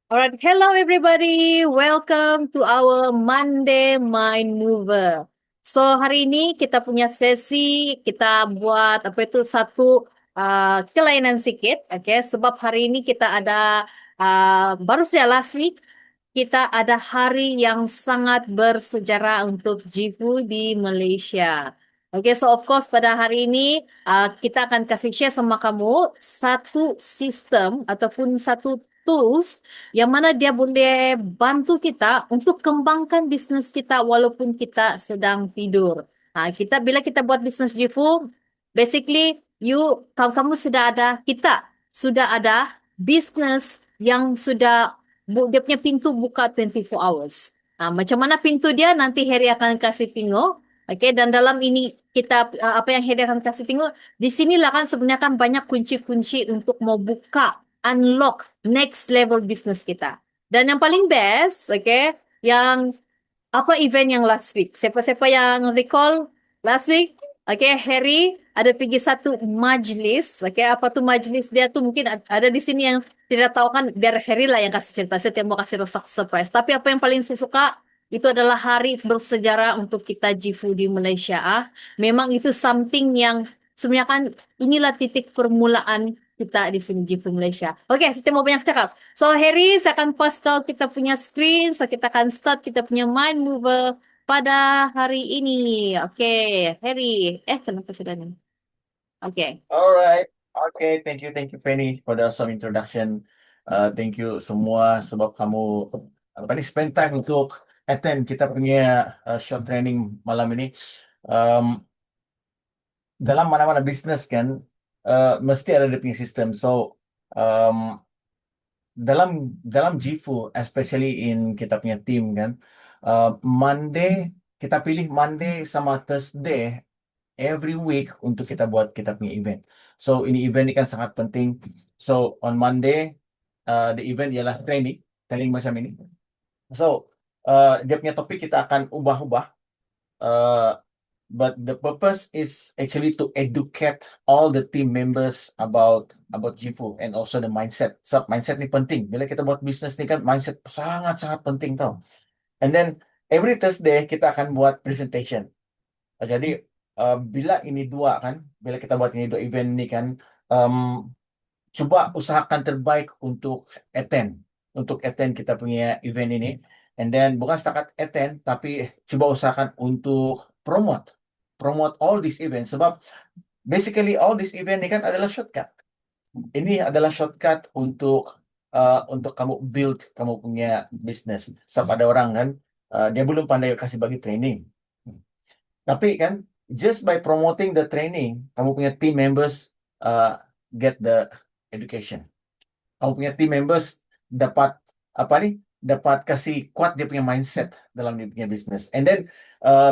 Alright, hello everybody. Welcome to our Monday Mind Mover. So hari ini kita punya sesi, kita buat apa itu satu kelainan sedikit, oke? Sebab hari ini kita ada baru saja last week kita ada hari yang sangat bersejarah untuk Jifu di Malaysia. Oke, so of course pada hari ini kita akan kasih share sama kamu satu sistem ataupun satu tools yang mana dia boleh bantu kita untuk kembangkan bisnes kita walaupun kita sedang tidur. Bila kita buat bisnes Jifu, basically kamu sudah ada, kita sudah ada bisnes yang sudah dia punya pintu buka 24 hours. Macam mana pintu dia nanti Harry akan kasih tengok. Okey, dan dalam ini kita apa yang Harry akan kasih tengok, di sinilah kan sebenarnya kan banyak kunci-kunci untuk mau buka unlock next level business kita. Dan yang paling best, okay, yang apa event yang last week? Siapa-siapa yang recall last week? Okay, Harry ada pergi satu majlis. Okay, apa tu majlis dia tu mungkin ada di sini yang tidak tahu kan, biar Harry lah yang kasih cerita. Saya tidak mau kasih rosak surprise. Tapi apa yang paling saya suka itu adalah hari bersejarah untuk kita Jifu di Malaysia. Memang itu something yang sebenarnya kan inilah titik permulaan kita di sini Jifu Malaysia. Oke, saya mau banyak cakap. So Harry, saya akan post kau kita punya screen. So kita akan start kita punya mind mover pada hari ini. Oke, Harry. Kenapa sudah nih? Oke. Alright, okay, thank you Penny for the awesome introduction. Thank you semua sebab kamu apa ni spend time untuk attend kita punya short training malam ini. Um, Dalam mana-mana bisnes kan, mesti ada dia punya sistem. So um, dalam dalam Jifu, especially in kita punya team kan, Monday kita pilih Monday sama Thursday every week untuk kita buat kita punya event. So ini event ini kan sangat penting. So on Monday the event ialah training macam ini. So dia punya topik kita akan ubah-ubah. Uh, but the purpose is actually to educate all the team members about Jifu and also the mindset. So mindset ni penting. Bila kita buat bisnes ni kan mindset sangat-sangat penting tau. And then every Thursday kita akan buat presentation. Jadi bila ini dua kan, bila kita buat ini dua event ni kan, um, cuba usahakan terbaik untuk attend kita punya event ini. And then bukan setakat attend, tapi coba usahakan untuk promote all these events. Sebab basically all these event ini kan adalah shortcut. Ini adalah shortcut untuk kamu build kamu punya business. Sebab ada orang kan, dia belum pandai kasih bagi training. Tapi kan, just by promoting the training, kamu punya team members uh, get the education. Kamu punya team members dapat apa nih? Dapat kasih kuat dia punya mindset dalam dia punya business. And then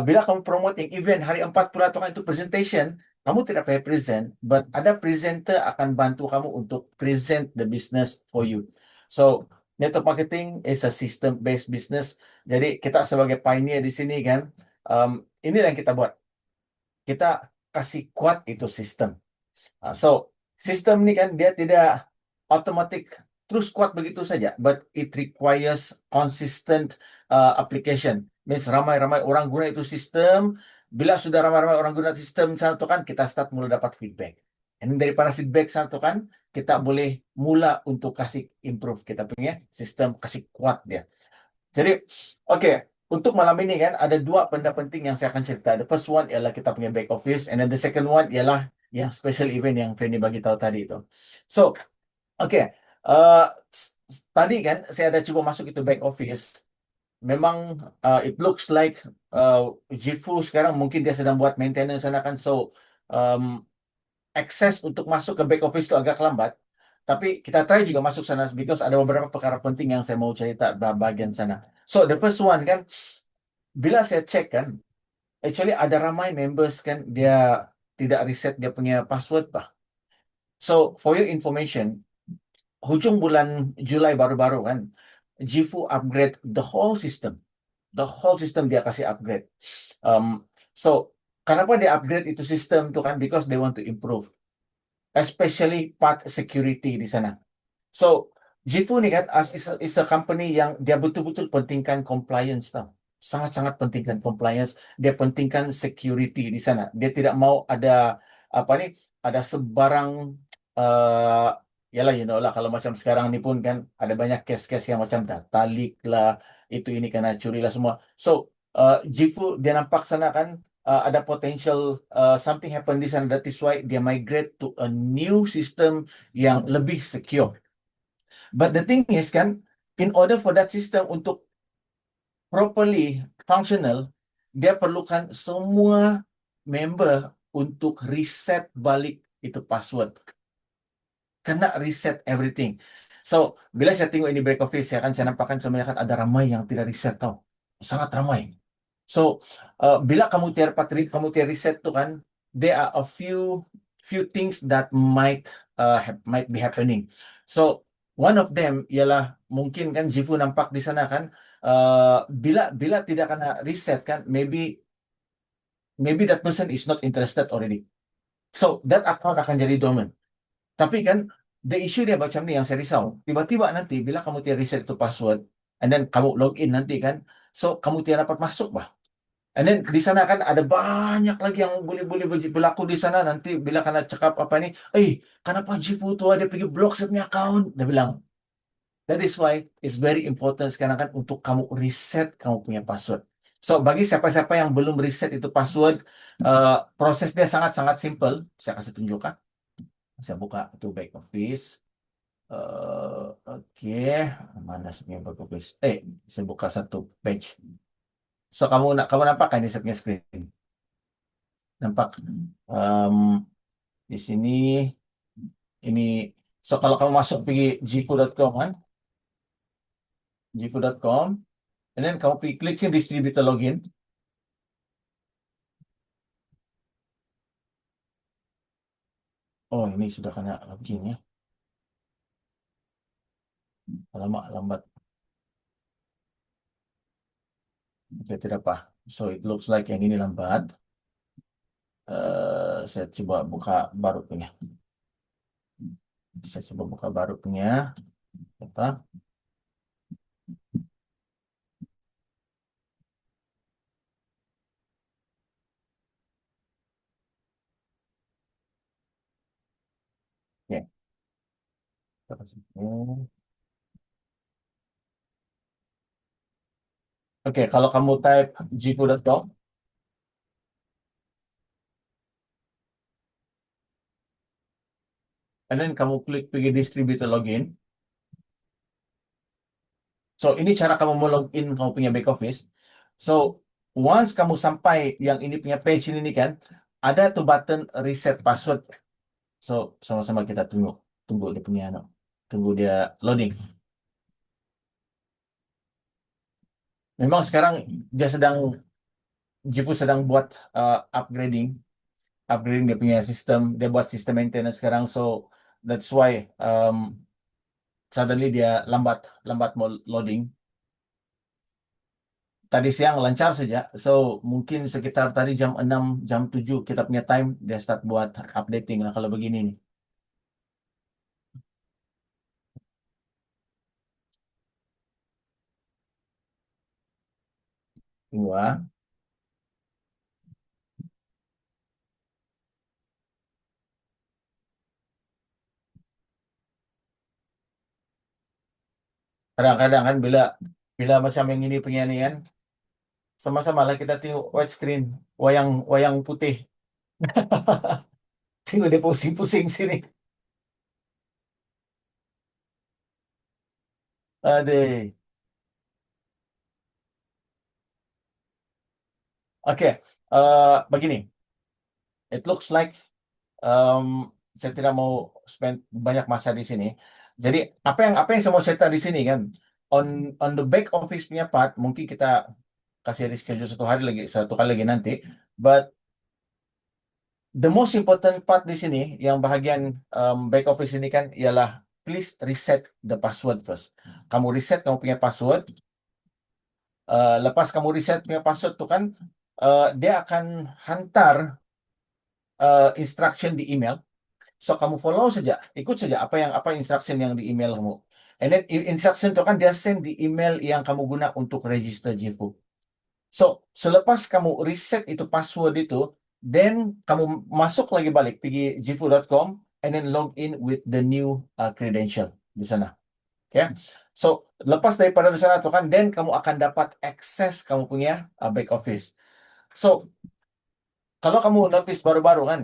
bila kamu promoting event hari 4 puluh itu presentation, kamu tidak payah present, but ada presenter akan bantu kamu untuk present the business for you. So network marketing is a system based business. Jadi kita sebagai pioneer di sini kan, inilah yang kita buat. Kita kasih kuat itu sistem. So, sistem ni kan dia tidak automatic terus kuat begitu saja, but it requires consistent application. Means ramai-ramai orang guna itu sistem. Bila sudah ramai-ramai orang guna sistem satu kan, kita start mula dapat feedback. And daripada feedback satu kan, kita boleh mula untuk kasih improve kita punya sistem, kasih kuat dia. Jadi, oke, untuk malam ini kan ada dua benda penting yang saya akan cerita. The first one ialah kita punya back office, and then the second one ialah yang special event yang Fanny bagi tahu tadi itu. So, oke, tadi kan saya ada cuba masuk itu back office. Memang it looks like Jifu sekarang mungkin dia sedang buat maintenance sana kan. So, um, akses untuk masuk ke back office itu agak lambat. Tapi kita try juga masuk sana because ada beberapa perkara penting yang saya mau cerita bagian sana. So the first one kan, bila saya cek kan, actually ada ramai members kan dia tidak reset dia punya password bah. So for your information, hujung bulan Julai baru-baru kan, Jifu upgrade the whole system. The whole system dia kasih upgrade. So kenapa dia upgrade itu sistem tuh kan? Because they want to improve, especially part security di sana. So Jifu nih kan is a company yang dia betul-betul pentingkan compliance tau. Sangat-sangat pentingkan compliance. Dia pentingkan security di sana. Dia tidak mau ada apa nih, ada sebarang eh yalah you know lah kalau macam sekarang ni pun kan ada banyak case-case yang macam data leak lah, itu ini kena curi lah semua. So Jifu dia nampak sana kan ada potential something happen di sana. That is why dia migrate to a new system yang lebih secure. But the thing is kan, in order for that system untuk properly functional, dia perlukan semua member untuk reset balik itu password. Kena reset everything. So, bila saya tengok ini back office, saya nampakkan sebenarnya kan ada ramai yang tidak reset tau. Sangat ramai. So, bila kamu tiar reset tu kan, there are a few things that might be happening. So, one of them ialah mungkin kan Jifu nampak di sana kan, bila bila tidak kena reset kan, maybe that person is not interested already. So, that account akan jadi dormant. Tapi kan, the issue dia macam ni yang saya risau. Tiba-tiba nanti bila kamu tiar reset tu password, and then kamu login nanti kan, so kamu tiar dapat masuk bah. And then di sana kan ada banyak lagi yang boleh-boleh berlaku di sana. Nanti bila kena cakap apa ni, kenapa Jipu tu dia pergi block saya punya account? Dia bilang, that is why it's very important sekarang kan untuk kamu reset kamu punya password. So bagi siapa-siapa yang belum reset itu password, proses dia sangat-sangat simple. Saya kasih tunjuk ah. Saya buka itu back office. Oke, mana sebenarnya back office? Saya buka satu page. So kamu nampak kan di saya punya screen? Nampak? Em, di sini ini. So kalau kamu masuk pergi jiku.com kan, jiku.com, and then kamu pergi klik sini distributor login. Oh ini sudah kena login ya. Alamak lambat. Oke tidak apa. So it looks like yang ini lambat. Saya coba buka baru punya. Saya coba buka baru punya. Apa? Ya. Kita kasih ini. Oke, kalau kamu type jiku.com, and then kamu klik pergi distributor login. So, ini cara kamu mau login kamu punya back office. So, once kamu sampai yang ini punya page ini kan, ada tuh button reset password. So, sama-sama kita tunggu. Tunggu dia punya, tunggu dia loading. Memang sekarang dia Jipu sedang buat upgrading. Upgrading dia punya sistem. Dia buat sistem maintenance sekarang. So, that's why suddenly dia lambat mau loading. Tadi siang lancar saja. So, mungkin sekitar tadi jam 6, jam 7 kita punya time, dia start buat updating lah kalau begini nih. Dua. Kadang-kadang kan bila bila macam yang ini punya nih kan, sama-sama lah kita tengok widescreen, wayang wayang putih. Tengok dia pusing-pusing sini. Aduh. Oke, begini. It looks like saya tidak mau spend banyak masa di sini. Jadi apa yang saya mau cerita di sini kan, on the back office punya part, mungkin kita kasih reschedule satu kali lagi nanti. But the most important part di sini, yang bahagian back office ini kan, ialah please reset the password first. Kamu reset kamu punya password. Lepas kamu reset punya password tuh kan, dia akan hantar instruction di email. So kamu follow saja, ikut saja apa instruction yang di email kamu. And then instruction tu kan dia send di email yang kamu guna untuk register GFU. So, selepas kamu reset itu password itu, then kamu masuk lagi balik pergi gfu.com and then log in with the new credential di sana. Okay? So, lepas daripada di sana tu kan, then kamu akan dapat akses kamu punya back office. So, kalau kamu notice baru-baru kan,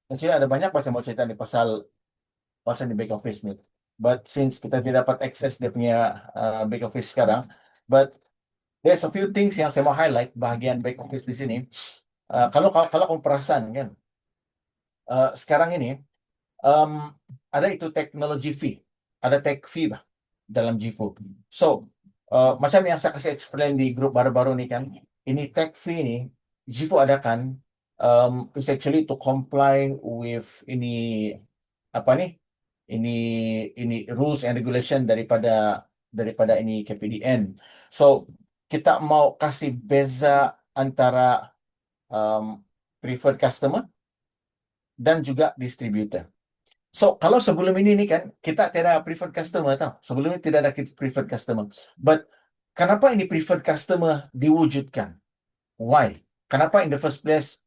actually ada banyak macam mau cerita nih pasal pasal di back office nih. But since kita tidak dapat akses dia punya back office sekarang, but there's a few things yang saya mau highlight bahagian back office di sini. Kalau kamu perasan kan, sekarang ini um, ada itu teknologi fee, ada tech fee bah dalam GIFU. So, macam yang saya kasih explain di grup baru-baru ini kan, ini tech fee ini GIFU adakan is actually to comply with ini apa nih? Ini ini rules and regulation daripada ini KPDN. So, kita mau kasih beza antara preferred customer dan juga distributor. So, kalau sebelum ini nih kan, kita tidak ada preferred customer tau. Sebelum ini tidak ada preferred customer. But, kenapa ini preferred customer diwujudkan? Why? Kenapa in the first place,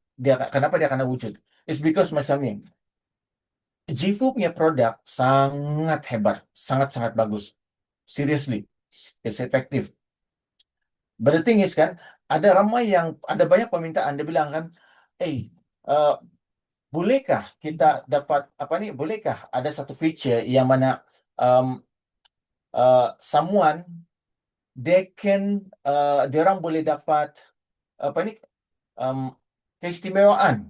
kenapa dia akan wujud? It's because macam ni. GIFU punya produk sangat hebat. Sangat-sangat bagus. Seriously. It's effective. But the thing is kan, ada banyak permintaan, dia bilang kan, uh, bolehkah kita dapat bolehkah ada satu feature yang mana someone dia orang boleh dapat um, keistimewaan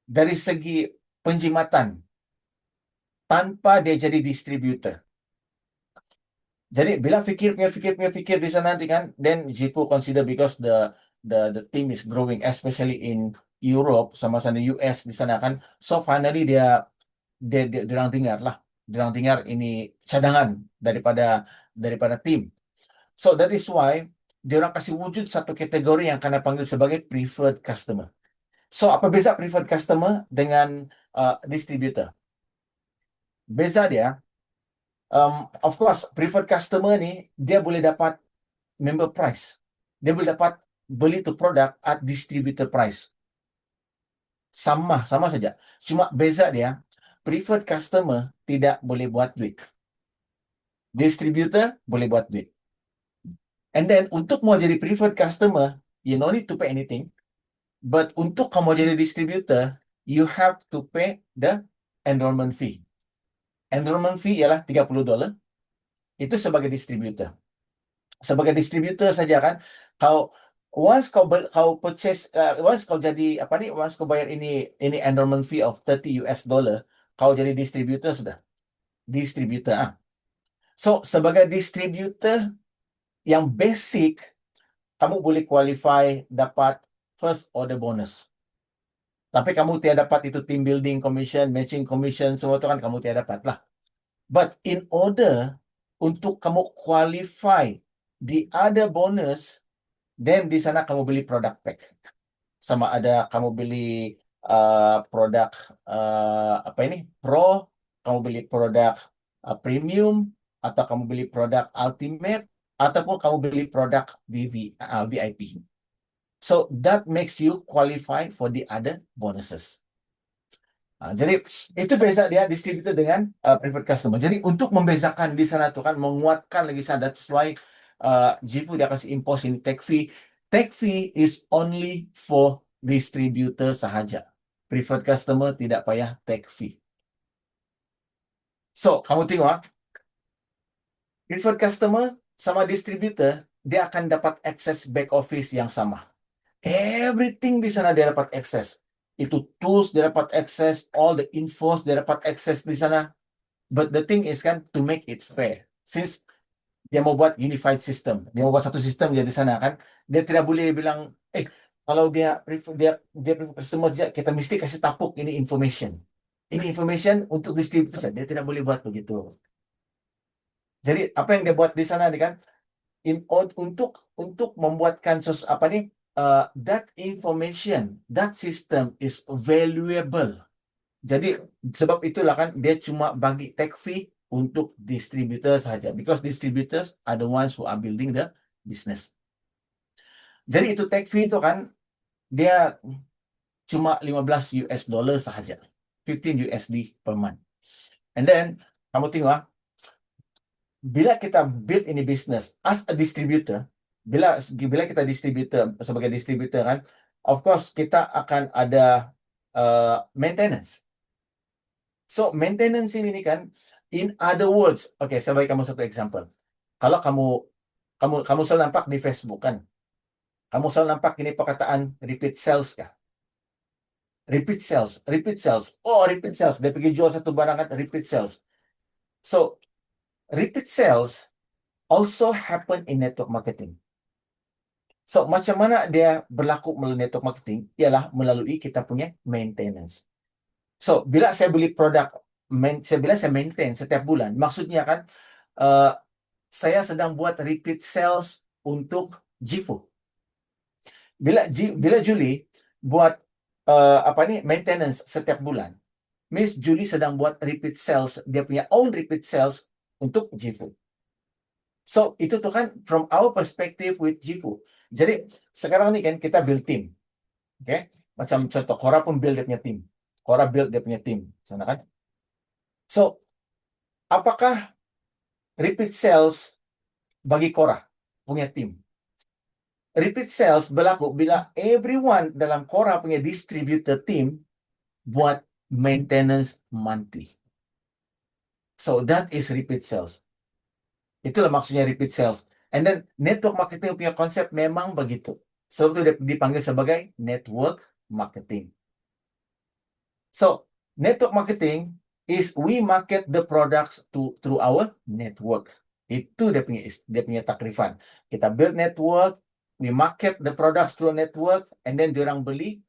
dari segi penjimatan tanpa dia jadi distributor. Jadi bila fikir di sana nanti kan, then GIFU consider because the team is growing, especially in Europe sama sana US di sana kan. So finally dia orang dengar lah. Dia orang dengar ini cadangan daripada tim. So that is why dia orang kasih wujud satu kategori yang kena panggil sebagai preferred customer. So apa beza preferred customer dengan distributor? Beza dia, of course preferred customer ni dia boleh dapat member price. Dia boleh dapat beli tu produk at distributor price. Sama saja. Cuma beza dia, preferred customer tidak boleh buat duit. Distributor boleh buat duit. And then untuk mau jadi preferred customer, you no need to pay anything. But untuk kamu jadi distributor, you have to pay the enrollment fee. Enrollment fee ialah $30. Itu sebagai distributor. Sebagai distributor saja kan, once kau purchase, once kau jadi once kau bayar ini enrollment fee of $30, kau jadi distributor sudah. Distributor. So sebagai distributor yang basic, kamu boleh qualify dapat first order bonus. Tapi kamu tidak dapat itu team building commission, matching commission, semua itu kan kamu tidak dapat lah. But in order untuk kamu qualify the other bonus, then di sana kamu beli product pack. Sama ada kamu beli produk Pro, kamu beli produk premium, atau kamu beli produk ultimate, ataupun kamu beli produk VIP. So that makes you qualify for the other bonuses. Jadi itu beza dia distributor dengan preferred customer. Jadi untuk membezakan di sana tuh kan, menguatkan lagi sana, that's why GIFU dia kasih impose ini tech fee. Tech fee is only for distributor sahaja. Preferred customer tidak payah tech fee. So, kamu tengok, preferred customer sama distributor, dia akan dapat akses back office yang sama. Everything di sana dia dapat akses. Itu tools dia dapat akses, all the infos dia dapat akses di sana. But the thing is kan, to make it fair. Since dia mau buat unified system, dia mau buat satu sistem dia di sana kan, dia tidak boleh bilang, kalau dia prefer customer saja, kita mesti kasih tapuk ini information. Ini information untuk distributor saja. Dia tidak boleh buat begitu. Jadi apa yang dia buat di sana nih kan, untuk membuatkan that information, that system is valuable. Jadi sebab itulah kan dia cuma bagi tech fee untuk distributor saja. Because distributors are the ones who are building the business. Jadi itu tag fee itu kan dia cuma 15 US dollar sahaja. 15 USD per month. And then, kamu tengok, bila kita build ini business as a distributor, bila kita distributor sebagai distributor kan, of course kita akan ada maintenance. So maintenance ini kan, in other words, okay, saya bagi kamu satu example. Kalau kamu selalu nampak di Facebook kan, kamu selalu nampak ini perkataan repeat sales kah? Repeat sales, repeat sales. Oh, repeat sales. Dia pergi jual satu barang kan, repeat sales. So, repeat sales also happen in network marketing. So, macam mana dia berlaku melalui network marketing? Ialah melalui kita punya maintenance. So, bila saya beli produk, bila saya maintain setiap bulan, maksudnya kan, saya sedang buat repeat sales untuk Jifu. Bila Julie buat maintenance setiap bulan, Miss Julie sedang buat repeat sales, dia punya own repeat sales untuk Jifu. So, itu tuh kan from our perspective with Jifu. Jadi, sekarang ini kan kita build team. Okay? Macam contoh, Quora pun build dia punya team. Quora build dia punya team. Sana kan? So, apakah repeat sales bagi Quora punya team? Repeat sales berlaku bila everyone dalam Quora punya distributor team buat maintenance monthly. So, that is repeat sales. Itulah maksudnya repeat sales. And then, network marketing punya konsep memang begitu. Sebab itu dipanggil sebagai network marketing. So, network marketing is we market the products through our network. Itu dia punya takrifan. Kita build network, we market the products through network, and then diorang beli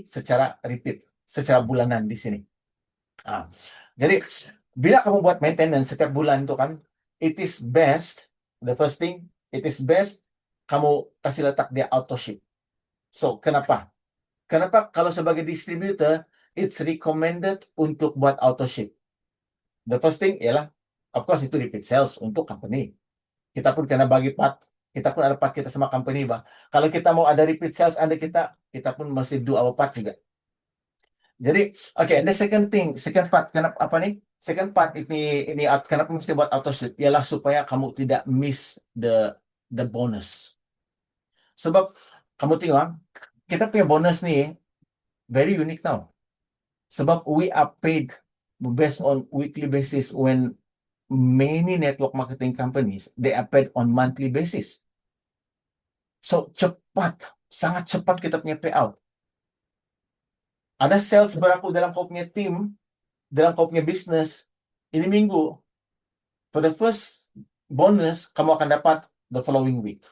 secara repeat, secara bulanan di sini. Jadi, bila kamu buat maintenance setiap bulan itu kan, it is best, the first thing, it is best kamu kasih letak dia auto ship. So, kenapa? Kenapa kalau sebagai distributor, it's recommended untuk buat auto ship? The first thing ialah, of course, itu repeat sales untuk company. Kita pun kena bagi part, kita pun ada part kita sama company, bah. Kalau kita mau ada repeat sales, kita pun mesti do our part juga. Jadi, okay, the second part, kenapa apa nih? Second part ini kenapa mesti buat auto ship? Ialah supaya kamu tidak miss the bonus. Sebab kamu tengok, kita punya bonus nih very unique tau. Sebab we are paid based on weekly basis when many network marketing companies, they are paid on monthly basis. So, sangat cepat kita punya payout. Ada sales berlaku dalam kau punya team, dalam kau punya business, ini minggu, for the first bonus, kamu akan dapat the following week.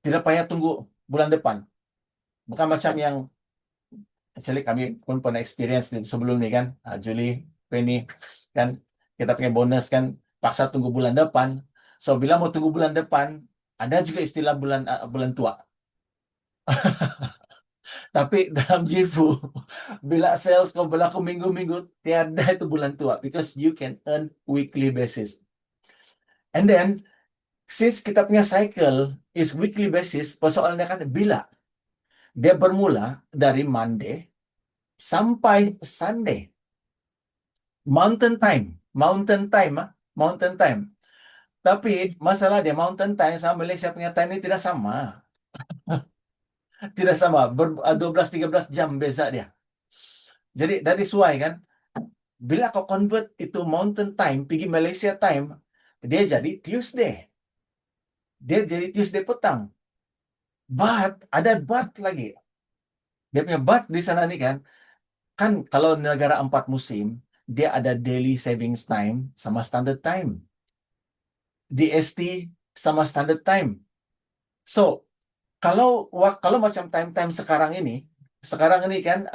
Tidak payah tunggu bulan depan. Bukan macam yang, actually kami pun pernah experience sebelum ni kan, Julie, Penny, kan, kita punya bonus kan, paksa tunggu bulan depan. So, bila mau tunggu bulan depan, ada juga istilah bulan tua. Tapi dalam Jifu, bila sales kau berlaku minggu-minggu, tiada itu bulan tua. Because you can earn weekly basis. And then, since kita punya cycle is weekly basis, persoalannya kan bila dia bermula dari Monday sampai Sunday. Mountain time. Tapi masalah dia mountain time sama Malaysia punya time ini tidak sama. Tidak sama, 12-13 jam beza dia. Jadi that is why kan, bila kau convert itu mountain time pergi Malaysia time, dia jadi Tuesday. Dia jadi Tuesday petang. But ada lagi. Dia punya di sana nih kan kalau negara 4 musim, dia ada daily savings time sama standard time. DST sama standard time. So, kalau macam time sekarang ini kan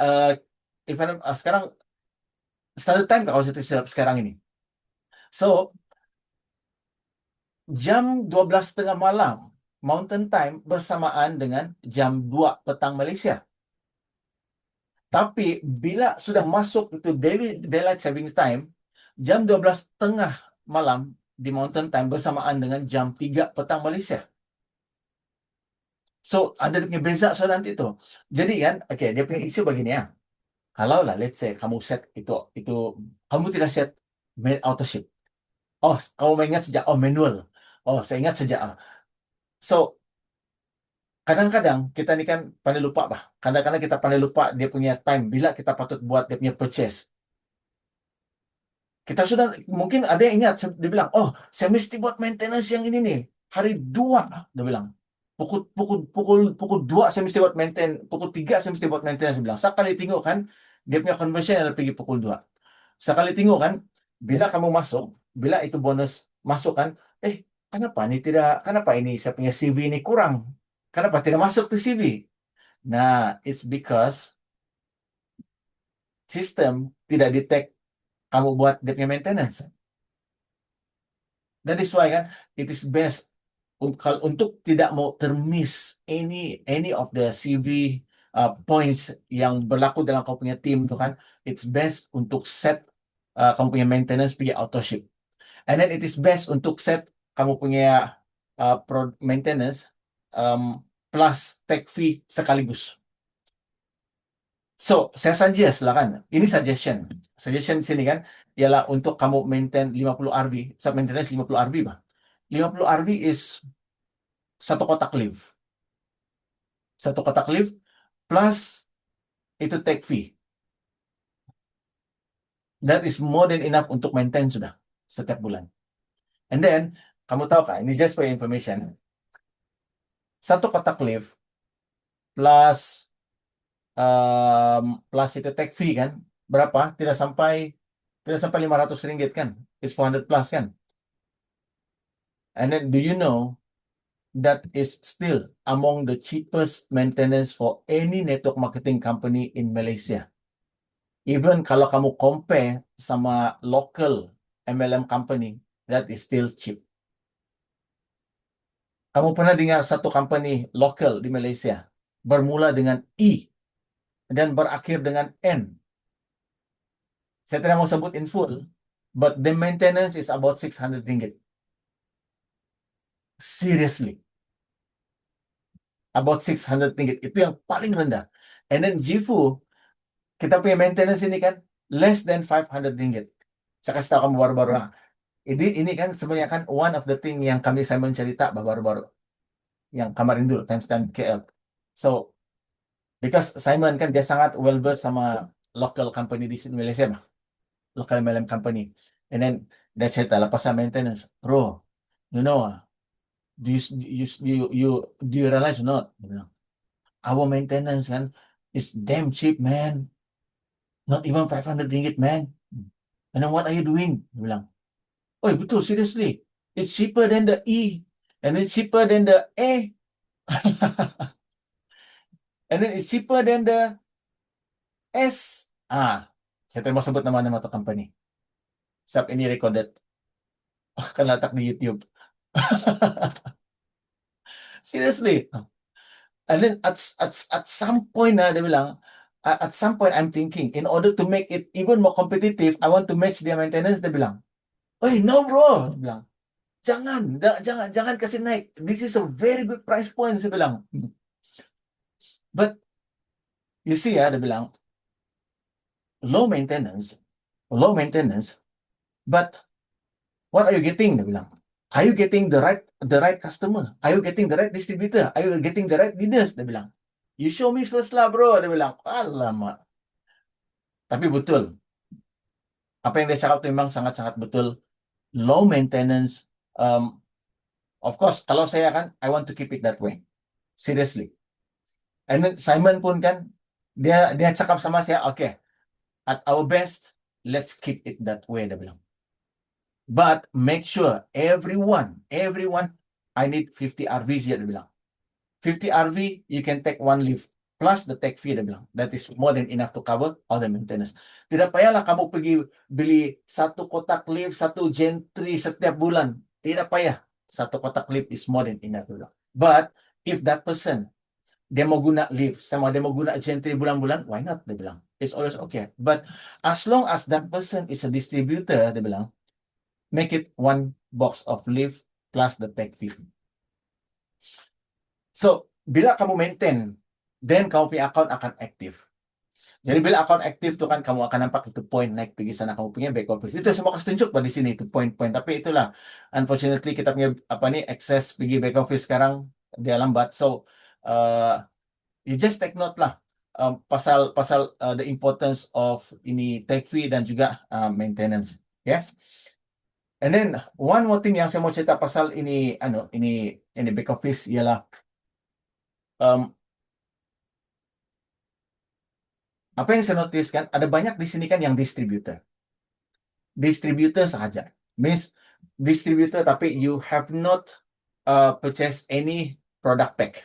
sekarang standard time kalau saya silap sekarang ini. So, jam 12:30 malam Mountain Time bersamaan dengan jam 2 petang Malaysia. Tapi bila sudah masuk itu daylight saving time, jam 12 tengah malam di Mountain Time bersamaan dengan jam 3 petang Malaysia. So, ada dia punya beza so nanti itu. Jadi kan, okay, dia punya isu begini ya. Kalau lah, let's say kamu set itu kamu tidak set auto shift. Oh, kamu ingat sejak manual. Oh, saya ingat sejak. So, kadang-kadang kita ini kan pandai lupa bah. Kadang-kadang kita pandai lupa dia punya time bila kita patut buat dia punya purchase. Kita sudah mungkin ada yang ingat dia bilang, "Oh, saya mesti buat maintenance yang ini nih. Hari 2 dia bilang. Pukul 2 saya mesti buat maintenance, pukul 3 saya mesti buat maintenance dia bilang. Sekali tengok kan dia punya conversion adalah pergi pukul 2. Sekali tengok kan bila kamu masuk, bila itu bonus masuk kan, kenapa ini saya punya CV ini kurang? Kenapa tidak masuk ke CV? Nah, it's because sistem tidak detect kamu buat dia punya maintenance. That is why kan, it is best untuk tidak mau termiss any of the CV points yang berlaku dalam kau punya team tu kan, it's best untuk set kamu punya maintenance pergi auto ship. And then it is best untuk set kamu punya maintenance plus tech fee sekaligus. So, saya suggest lah kan, ini suggestion. Suggestion sini kan, ialah untuk kamu maintain 50 RV, sub maintenance 50 RV bah. 50 RV is satu kotak lift. Satu kotak lift plus itu take fee. That is more than enough untuk maintain sudah setiap bulan. And then, kamu tahu kan, ini just for your information, satu kotak lift plus plus itu take fee kan, berapa? Tidak sampai RM500 kan? It's 400 plus kan? And then, do you know that is still among the cheapest maintenance for any network marketing company in Malaysia? Even kalau kamu compare sama local MLM company, that is still cheap. Kamu pernah dengar satu company local di Malaysia bermula dengan E dan berakhir dengan N? Saya tidak mau sebut in full, but the maintenance is about RM600. Seriously, about RM600. Itu yang paling rendah. And then Jifu, kita punya maintenance ini kan less than RM500. Saya kasih tahu kamu baru-baru. Ini kan sebenarnya kan one of the thing yang kami Simon cerita baru-baru. Yang kemarin dulu, timestamp KL. So, because Simon kan dia sangat well versed sama local company di Malaysia mah. Local MLM company. And then, dia cerita lepas maintenance. Bro, you know, do you realize or not? Dia bilang, our maintenance kan is damn cheap, man. Not even RM500, man. And then what are you doing? Dia bilang, oh betul, seriously. It's cheaper than the E. And it's cheaper than the A. And then it's cheaper than the S. Saya tidak mau sebut nama-nama atau company. Sebab ini recorded. Akan letak di YouTube. Seriously. And then at some point, dia bilang, at some point I'm thinking, in order to make it even more competitive, I want to match their maintenance. Dia bilang, hey, no bro. Dia bilang, jangan kasih naik. This is a very good price point. Saya bilang. But, you see ya, dia bilang, low maintenance, but what are you getting? Dia bilang, are you getting the right customer? Are you getting the right distributor? Are you getting the right leaders? Dia bilang, you show me first lah bro. Dia bilang, alamak. Tapi betul, apa yang dia cakap itu memang sangat-sangat betul. Low maintenance, of course, kalau saya kan, I want to keep it that way. Seriously. And then Simon pun kan, dia cakap sama saya, okay, at our best, let's keep it that way, dia bilang. But make sure everyone, I need 50 RVs ya, dia bilang. 50 RV, you can take one lift. Plus the tech fee, dia bilang. That is more than enough to cover all the maintenance. Tidak payahlah kamu pergi beli satu kotak lift, satu gentry setiap bulan. Tidak payah. Satu kotak lift is more than enough, dia bilang. But if that person dia mau guna lift, sama dia mau guna gentry bulan-bulan, why not? Dia bilang. It's always okay. But as long as that person is a distributor, dia bilang, make it one box of lift plus the tag fee. So, bila kamu maintain, then kamu punya account akan aktif. Jadi bila account aktif tuh kan kamu akan nampak itu point naik pergi sana kamu punya back office. Itu semua kasih tunjuk di sini itu point-point. Tapi itulah unfortunately kita punya apa nih akses pergi back office sekarang dia lambat. So you just take note lah pasal pasal the importance of ini tag fee dan juga maintenance. Ya. Yeah? And then one more thing yang saya mau cerita pasal ini back office ialah um, apa yang saya notice kan ada banyak di sini kan yang distributor. Distributor sahaja. Means distributor tapi you have not purchase any product pack.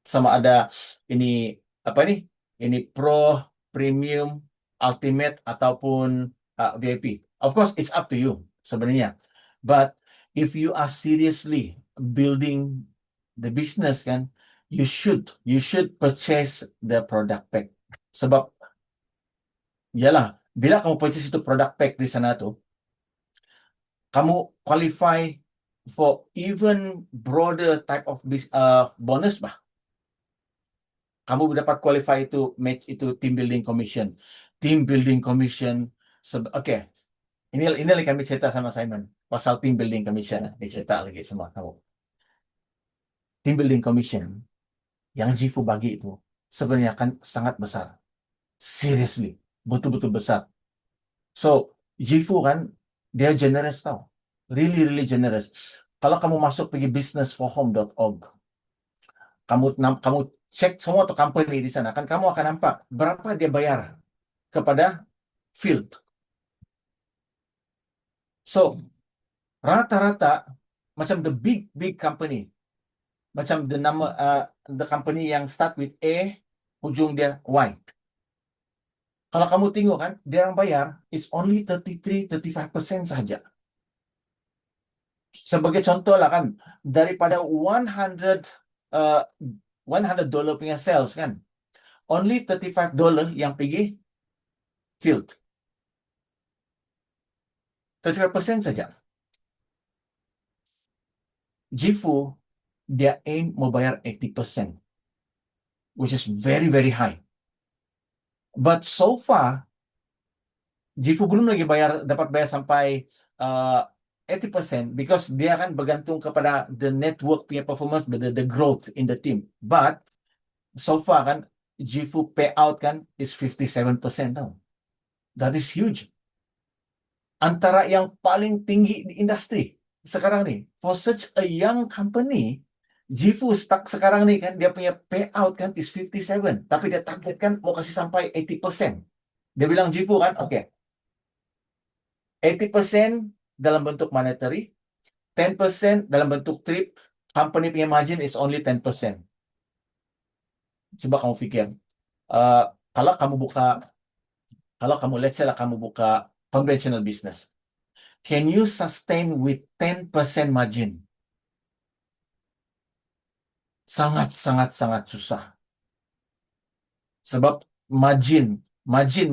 Sama ada ini apa nih? Ini Pro, Premium, Ultimate ataupun VIP. Of course it's up to you sebenarnya. But if you are seriously building the business kan, you should purchase the product pack. Sebab yalah, bila kamu purchase itu product pack di sana tuh, kamu qualify for even broader type of bonus bah. Kamu dapat qualify itu match itu team building commission. Team building commission. Oke, ini lagi kami cerita sama Simon pasal team building commission. Ini cerita lagi semua kamu. Team building commission yang Jifu bagi itu sebenarnya kan sangat besar. Seriously, betul-betul besar. So, Jifu kan dia generous tau. Really, really generous. Kalau kamu masuk pergi businessforhome.org, kamu cek semua tuh company di sana, kan kamu akan nampak berapa dia bayar kepada field. So, rata-rata macam the big company, macam the company yang start with A, ujung dia Y. Kalau kamu tengok kan, dia yang bayar is only 33-35% saja. Sebagai contoh lah kan, daripada 100 dollar punya sales kan, only 35 dollar yang pergi field. 35% saja. Jifu, dia aim mau bayar 80%, which is very, very high. But so far, Jifu belum lagi dapat bayar sampai 80% because dia akan bergantung kepada the network punya performance, the growth in the team. But so far kan, Jifu payout kan is 57% tau. That is huge. Antara yang paling tinggi di industri sekarang nih. For such a young company, Jifu stuck sekarang nih kan, dia punya payout kan is 57. Tapi dia targetkan mau kasih sampai 80%. Dia bilang Jifu kan, oke. 80% dalam bentuk monetary, 10% dalam bentuk trip, company punya margin is only 10%. Coba kamu pikir, uh, kalau kamu let's say lah kamu buka conventional business, can you sustain with 10% margin? Sangat, sangat, sangat susah. Sebab margin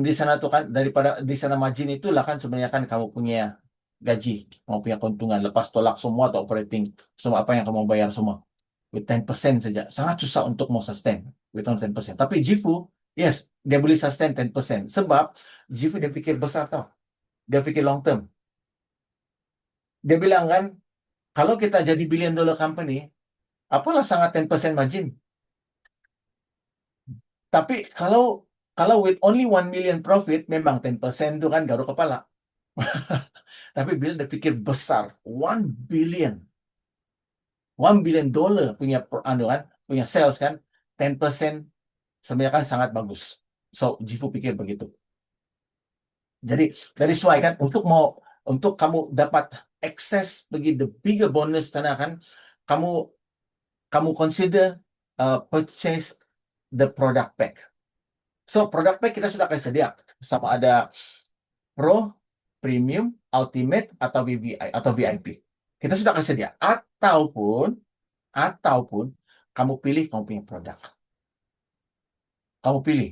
di sana tuh kan, daripada di sana margin itulah kan sebenarnya kan kamu punya gaji, kamu punya keuntungan, lepas tolak semua atau operating, semua apa yang kamu bayar semua. With 10% saja. Sangat susah untuk mau sustain with 10%. Tapi Jifu, yes, dia boleh sustain 10%. Sebab Jifu dia pikir besar tau. Dia pikir long term. Dia bilang kan, kalau kita jadi billion dollar company, apalah sangat 10% margin. Tapi kalau with only 1 million profit, memang 10% itu kan garuk kepala. Tapi bila dia pikir besar, 1 billion dollar punya punya sales kan, 10% sebenarnya kan sangat bagus. So, Jifu pikir begitu. Jadi, dari why kan, untuk kamu dapat access bagi the bigger bonus tanah kan, kamu consider purchase the product pack. So, product pack kita sudah kasih sedia. Sama ada Pro, Premium, Ultimate, atau VVI, atau VIP. Kita sudah kasih sedia. Ataupun, kamu pilih kamu punya produk. kamu pilih.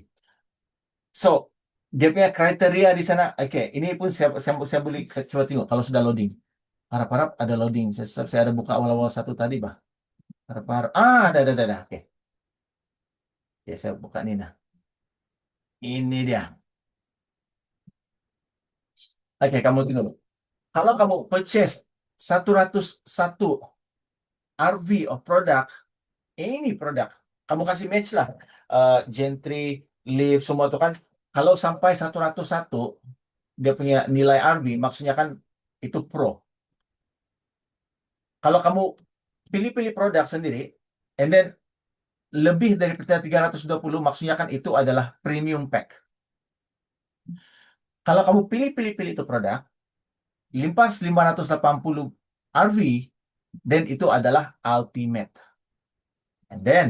So, dia punya kriteria di sana. Oke, ini pun saya boleh saya coba tengok kalau sudah loading. Harap-harap ada loading. Saya ada buka awal-awal satu tadi, bah. Harap-harap. Ada. Oke. Ya, saya buka ini nah. Ini dia. Oke, kamu tunggu. Kalau kamu purchase 101 RV of product, ini produk, kamu kasih match lah. Gentry, Leaf, semua itu kan. Kalau sampai 101, dia punya nilai RV, maksudnya kan itu pro. Kalau kamu pilih-pilih produk sendiri, and then lebih dari 320, maksudnya kan itu adalah premium pack. Kalau kamu pilih-pilih itu produk, limpas 580 RV, dan itu adalah ultimate. And then,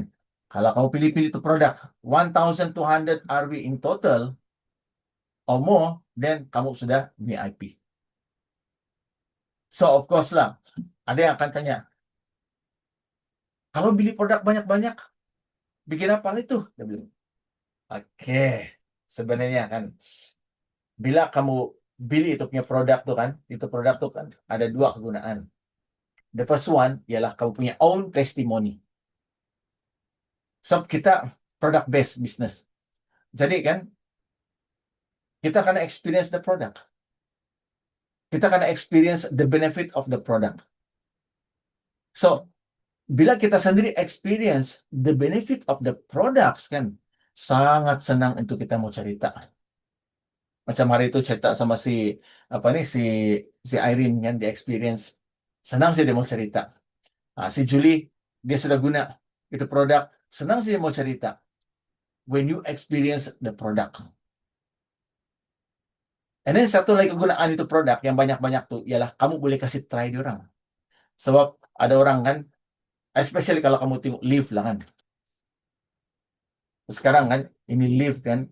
kalau kamu pilih-pilih itu produk 1,200 RV in total or more, then kamu sudah VIP. So, of course lah, ada yang akan tanya, kalau beli produk banyak-banyak, bikin apa itu? Dia bilang, oke, sebenarnya kan, bila kamu beli itu punya produk tuh kan, itu produk tuh kan ada dua kegunaan. The first one ialah kamu punya own testimony. So, kita product based business. Jadi kan, kita akan experience the product. Kita akan experience the benefit of the product. So, bila kita sendiri experience the benefit of the products kan, sangat senang untuk kita mau cerita. Macam hari itu cerita sama si apa nih si Irene kan di experience. Senang sih dia mau cerita. Si Julie dia sudah guna itu produk, senang sih dia mau cerita. When you experience the product. And then satu lagi kegunaan itu produk yang banyak-banyak tuh ialah kamu boleh kasih try di orang. Sebab ada orang kan, especially kalau kamu tengok live lah kan. Sekarang kan ini live kan,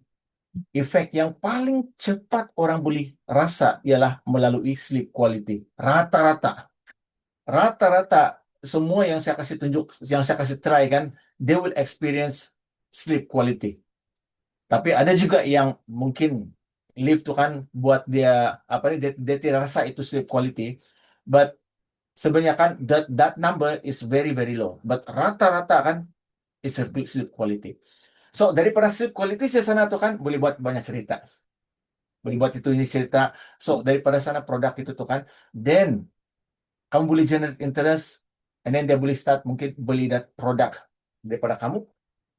efek yang paling cepat orang boleh rasa ialah melalui sleep quality. Rata-rata semua yang saya kasih tunjuk, yang saya kasih try kan, they will experience sleep quality. Tapi ada juga yang mungkin live tuh kan buat dia apa nih, dia tidak rasa itu sleep quality, but sebenarnya kan that number is very very low. But rata-rata kan it's a good sleep quality. So daripada sleep quality saya sana tuh kan boleh buat banyak cerita. Boleh buat itu ini cerita. So daripada sana produk itu tuh kan, then kamu boleh generate interest, and then dia boleh start mungkin beli that produk daripada kamu.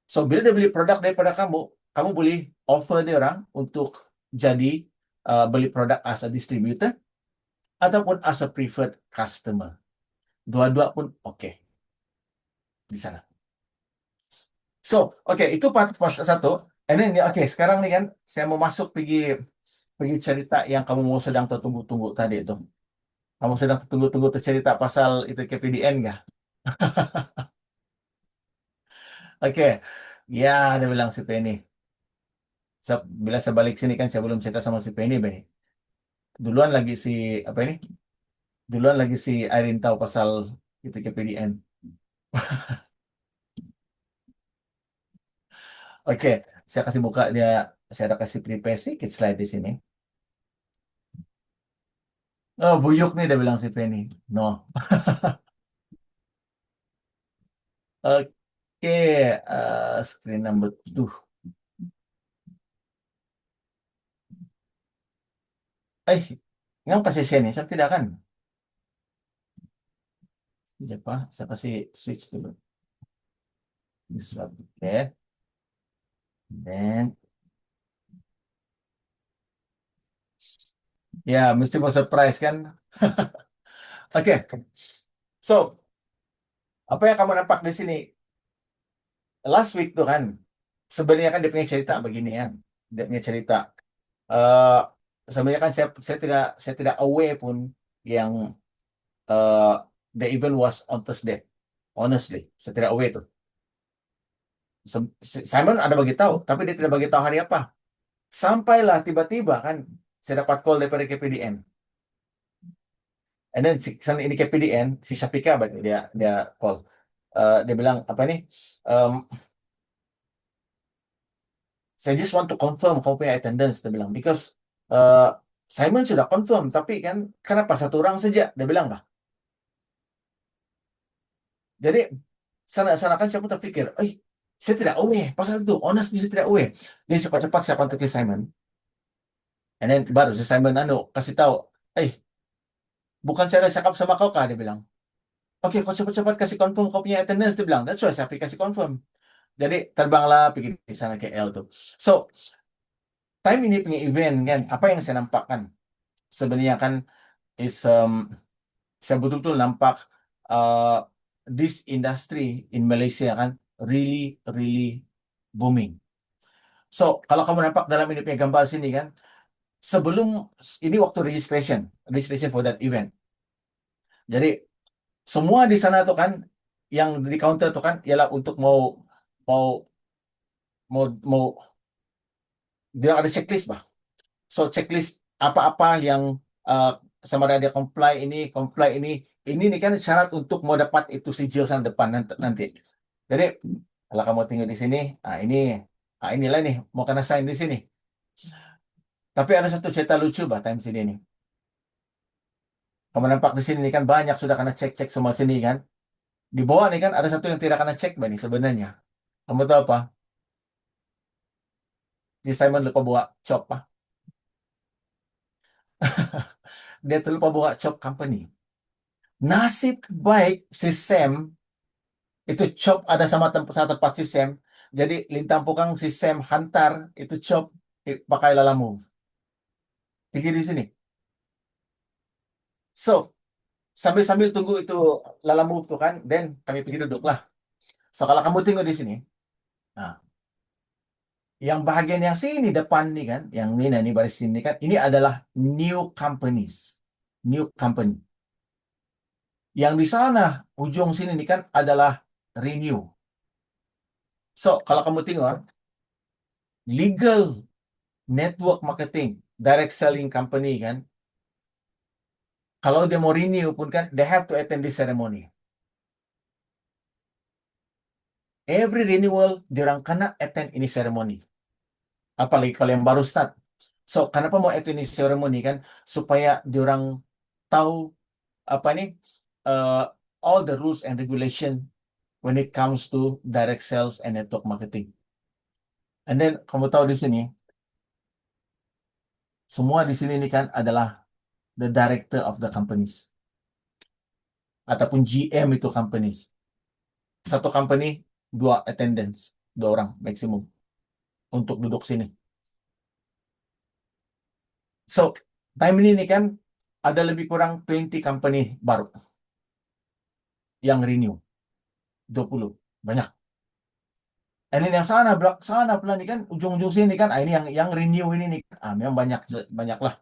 So bila dia beli produk daripada kamu, kamu boleh offer dia orang untuk jadi beli produk as a distributor ataupun as a preferred customer. Dua-dua pun oke di sana. So, oke, itu pas satu. And then, ya, oke, sekarang nih kan, saya mau masuk pergi cerita yang kamu mau sedang tertunggu-tunggu tadi itu. Kamu sedang tertunggu-tunggu cerita pasal itu KPDN nggak? Oke, ya, dia bilang si Penny. Bila saya balik sini kan, saya belum cerita sama si Penny, Be. Duluan lagi si, apa ini? Duluan lagi si Irene tahu pasal itu KPDN. Oke, saya kasih buka dia, saya ada kasih prepare sedikit slide di sini. Oh, buyuk nih, dia bilang si Penny. No. Oke, screen number 2. Eh, yang kasih share nih, saya tidak kan? Siapa? Saya kasih switch dulu. This one, oke. Then, ya, mesti mau surprise kan? Oke, so, apa yang kamu nampak di sini? Last week tuh kan, sebenarnya kan dia punya cerita begini ya. Dia punya cerita. eh Sebenarnya kan saya tidak aware pun yang eh the event was on Thursday. Honestly, saya tidak aware tuh. Simon ada bagi tahu, tapi dia tidak bagi tahu hari apa. Sampailah tiba-tiba kan saya dapat call daripada KPDN. And then ini KPDN, si Syafika dia dia call. Dia bilang apa nih? Em, Saya just want to confirm kamu punya attendance, dia bilang. Because uh, Simon sudah confirm, tapi kan kenapa satu orang saja, dia bilang bah. Jadi sana-sana kan saya pun terpikir, saya tidak aware pasal itu, honestly saya tidak aware. Jadi cepat-cepat saya kontak ke Simon, and then baru si Simon kasih tahu, eh bukan saya dah cakap sama kau kah, dia bilang. Oke, kau cepat-cepat kasih confirm kau punya attendance, dia bilang. That's why saya pergi kasih confirm. Jadi terbanglah pergi di sana ke L tuh. So, time ini punya event kan, apa yang saya nampak kan? Sebenarnya kan is saya betul-betul nampak uh, this industry in Malaysia kan really really booming. So, kalau kamu nampak dalam ini punya gambar sini kan, sebelum ini waktu registration for that event. Jadi semua di sana tuh kan yang di counter tuh kan ialah untuk mau mau dia ada checklist bah. So checklist apa-apa yang uh, sama ada dia comply ini nih kan syarat untuk mau dapat itu sijil sana depan nanti. Jadi kalau kamu tinggal di sini, inilah nih mau kena sign di sini. Tapi ada satu cerita lucu bah time sini nih. Kamu nampak di sini nih kan banyak sudah kena cek-cek semua sini kan. Di bawah nih kan ada satu yang tidak kena cek bah nih sebenarnya. Kamu tahu apa? Si Simon lupa bawa chop bah. Dia tuh lupa bawa chop company. Nasib baik si Sam itu chop ada sama tempat si Sam. Jadi lintang pukang si Sam hantar itu chop pakai Lalamu. Pergi di sini. So, sambil-sambil tunggu itu Lalamu tuh kan, dan kami pergi duduk lah. So, kalau kamu tengok di sini, nah, yang bahagian yang sini depan nih kan, yang ini nah, ini baris sini kan, ini adalah new companies. New company. Yang di sana, ujung sini nih kan adalah renew. So, kalau kamu tengok, legal network marketing, direct selling company kan, kalau dia mau renew pun kan, they have to attend this ceremony. Every renewal, diorang kena attend ini ceremony. Apalagi kalau yang baru start. So, kenapa mau attend ini ceremony kan? Supaya diorang tahu apa nih, uh, all the rules and regulation when it comes to direct sales and network marketing. And then, kamu tahu di sini, semua di sini ini kan adalah the director of the companies. Ataupun GM itu companies. Satu company, dua attendance. Dua orang maksimum. Untuk duduk sini. So, time ini kan ada lebih kurang 20 company baru yang renew. 20. Banyak. Ini yang sana pula nih kan ujung-ujung sini kan, ini yang renew ini nih. Memang banyak lah.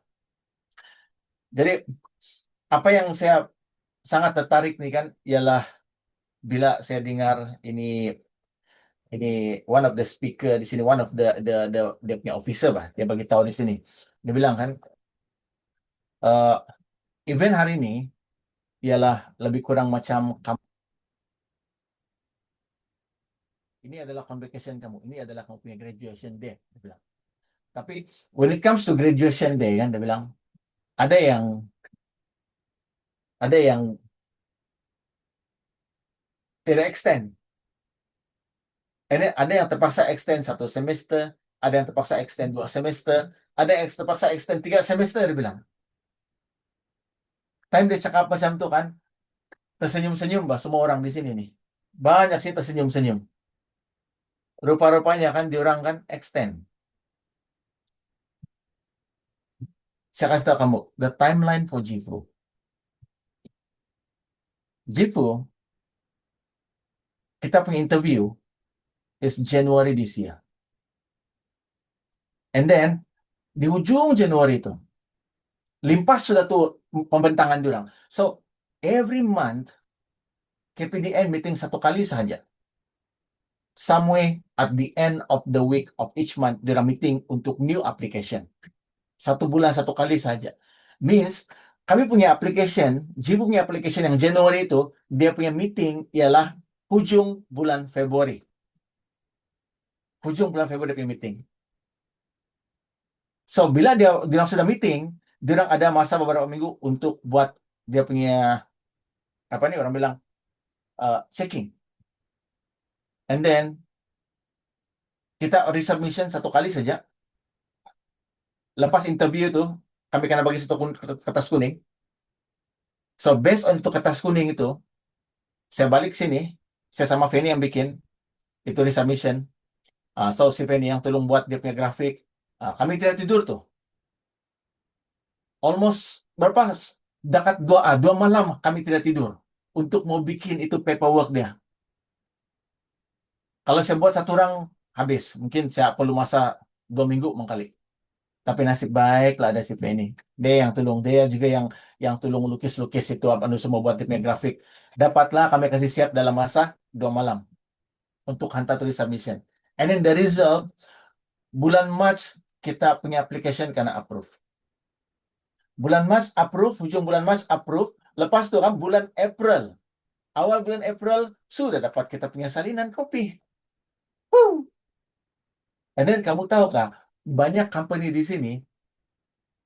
Jadi apa yang saya sangat tertarik nih kan ialah bila saya dengar ini one of the speaker di sini, one of the dia punya officer bah, dia bagi tahu di sini. Dia bilang kan eh, event hari ini ialah lebih kurang macam ini adalah convocation kamu, ini adalah kamu punya graduation day, dia bilang. Tapi when it comes to graduation day kan, dia bilang ada yang ada yang tidak extend. Ini ada yang terpaksa extend 1 semester, ada yang terpaksa extend 2 semester, ada yang terpaksa extend 3 semester, dia bilang. Time dia cakap macam tuh kan, tersenyum-senyum bah semua orang di sini nih. Banyak sih tersenyum-senyum. Rupa-rupanya kan diorang kan extend. Saya kasih tahu kamu, the timeline for Jifu. Jifu, kita punya interview is January this year. And then, di ujung Januari itu, limpas sudah tuh pembentangan diorang. So, every month, KPDN meeting 1 kali saja. Somewhere at the end of the week of each month, diorang meeting untuk new application. 1 bulan 1 kali saja. Means, kami punya application, Jibu punya application yang Januari itu, dia punya meeting ialah ujung bulan Februari. Ujung bulan Februari dia punya meeting. So bila dia sudah meeting, dia orang ada masa beberapa minggu untuk buat dia punya apa nih orang bilang checking. And then kita resubmission satu kali saja. Lepas interview itu, kami kena bagi satu kertas kuning. So based on itu kertas kuning itu, saya balik sini, saya sama Feni yang bikin itu resubmission. So si Feni yang tolong buat dia punya grafik. Kami tidak tidur tuh. Almost berapa? Dekat 2 malam kami tidak tidur untuk mau bikin itu paperwork dia. Kalau saya buat satu orang habis, mungkin saya perlu masa 2 minggu mengkali. Tapi nasib baik lah ada si Penny. Dia yang tolong, dia juga yang tolong lukis-lukis itu apa anu semua buat tipnya grafik. Dapatlah kami kasih siap dalam masa 2 malam untuk hantar tulis submission. And then the result bulan March kita punya application karena approve. Bulan March approve, ujung bulan March approve. Lepas itu kan bulan April. Awal bulan April sudah dapat kita punya salinan kopi. Woo! And then kamu tahu kah, banyak company di sini,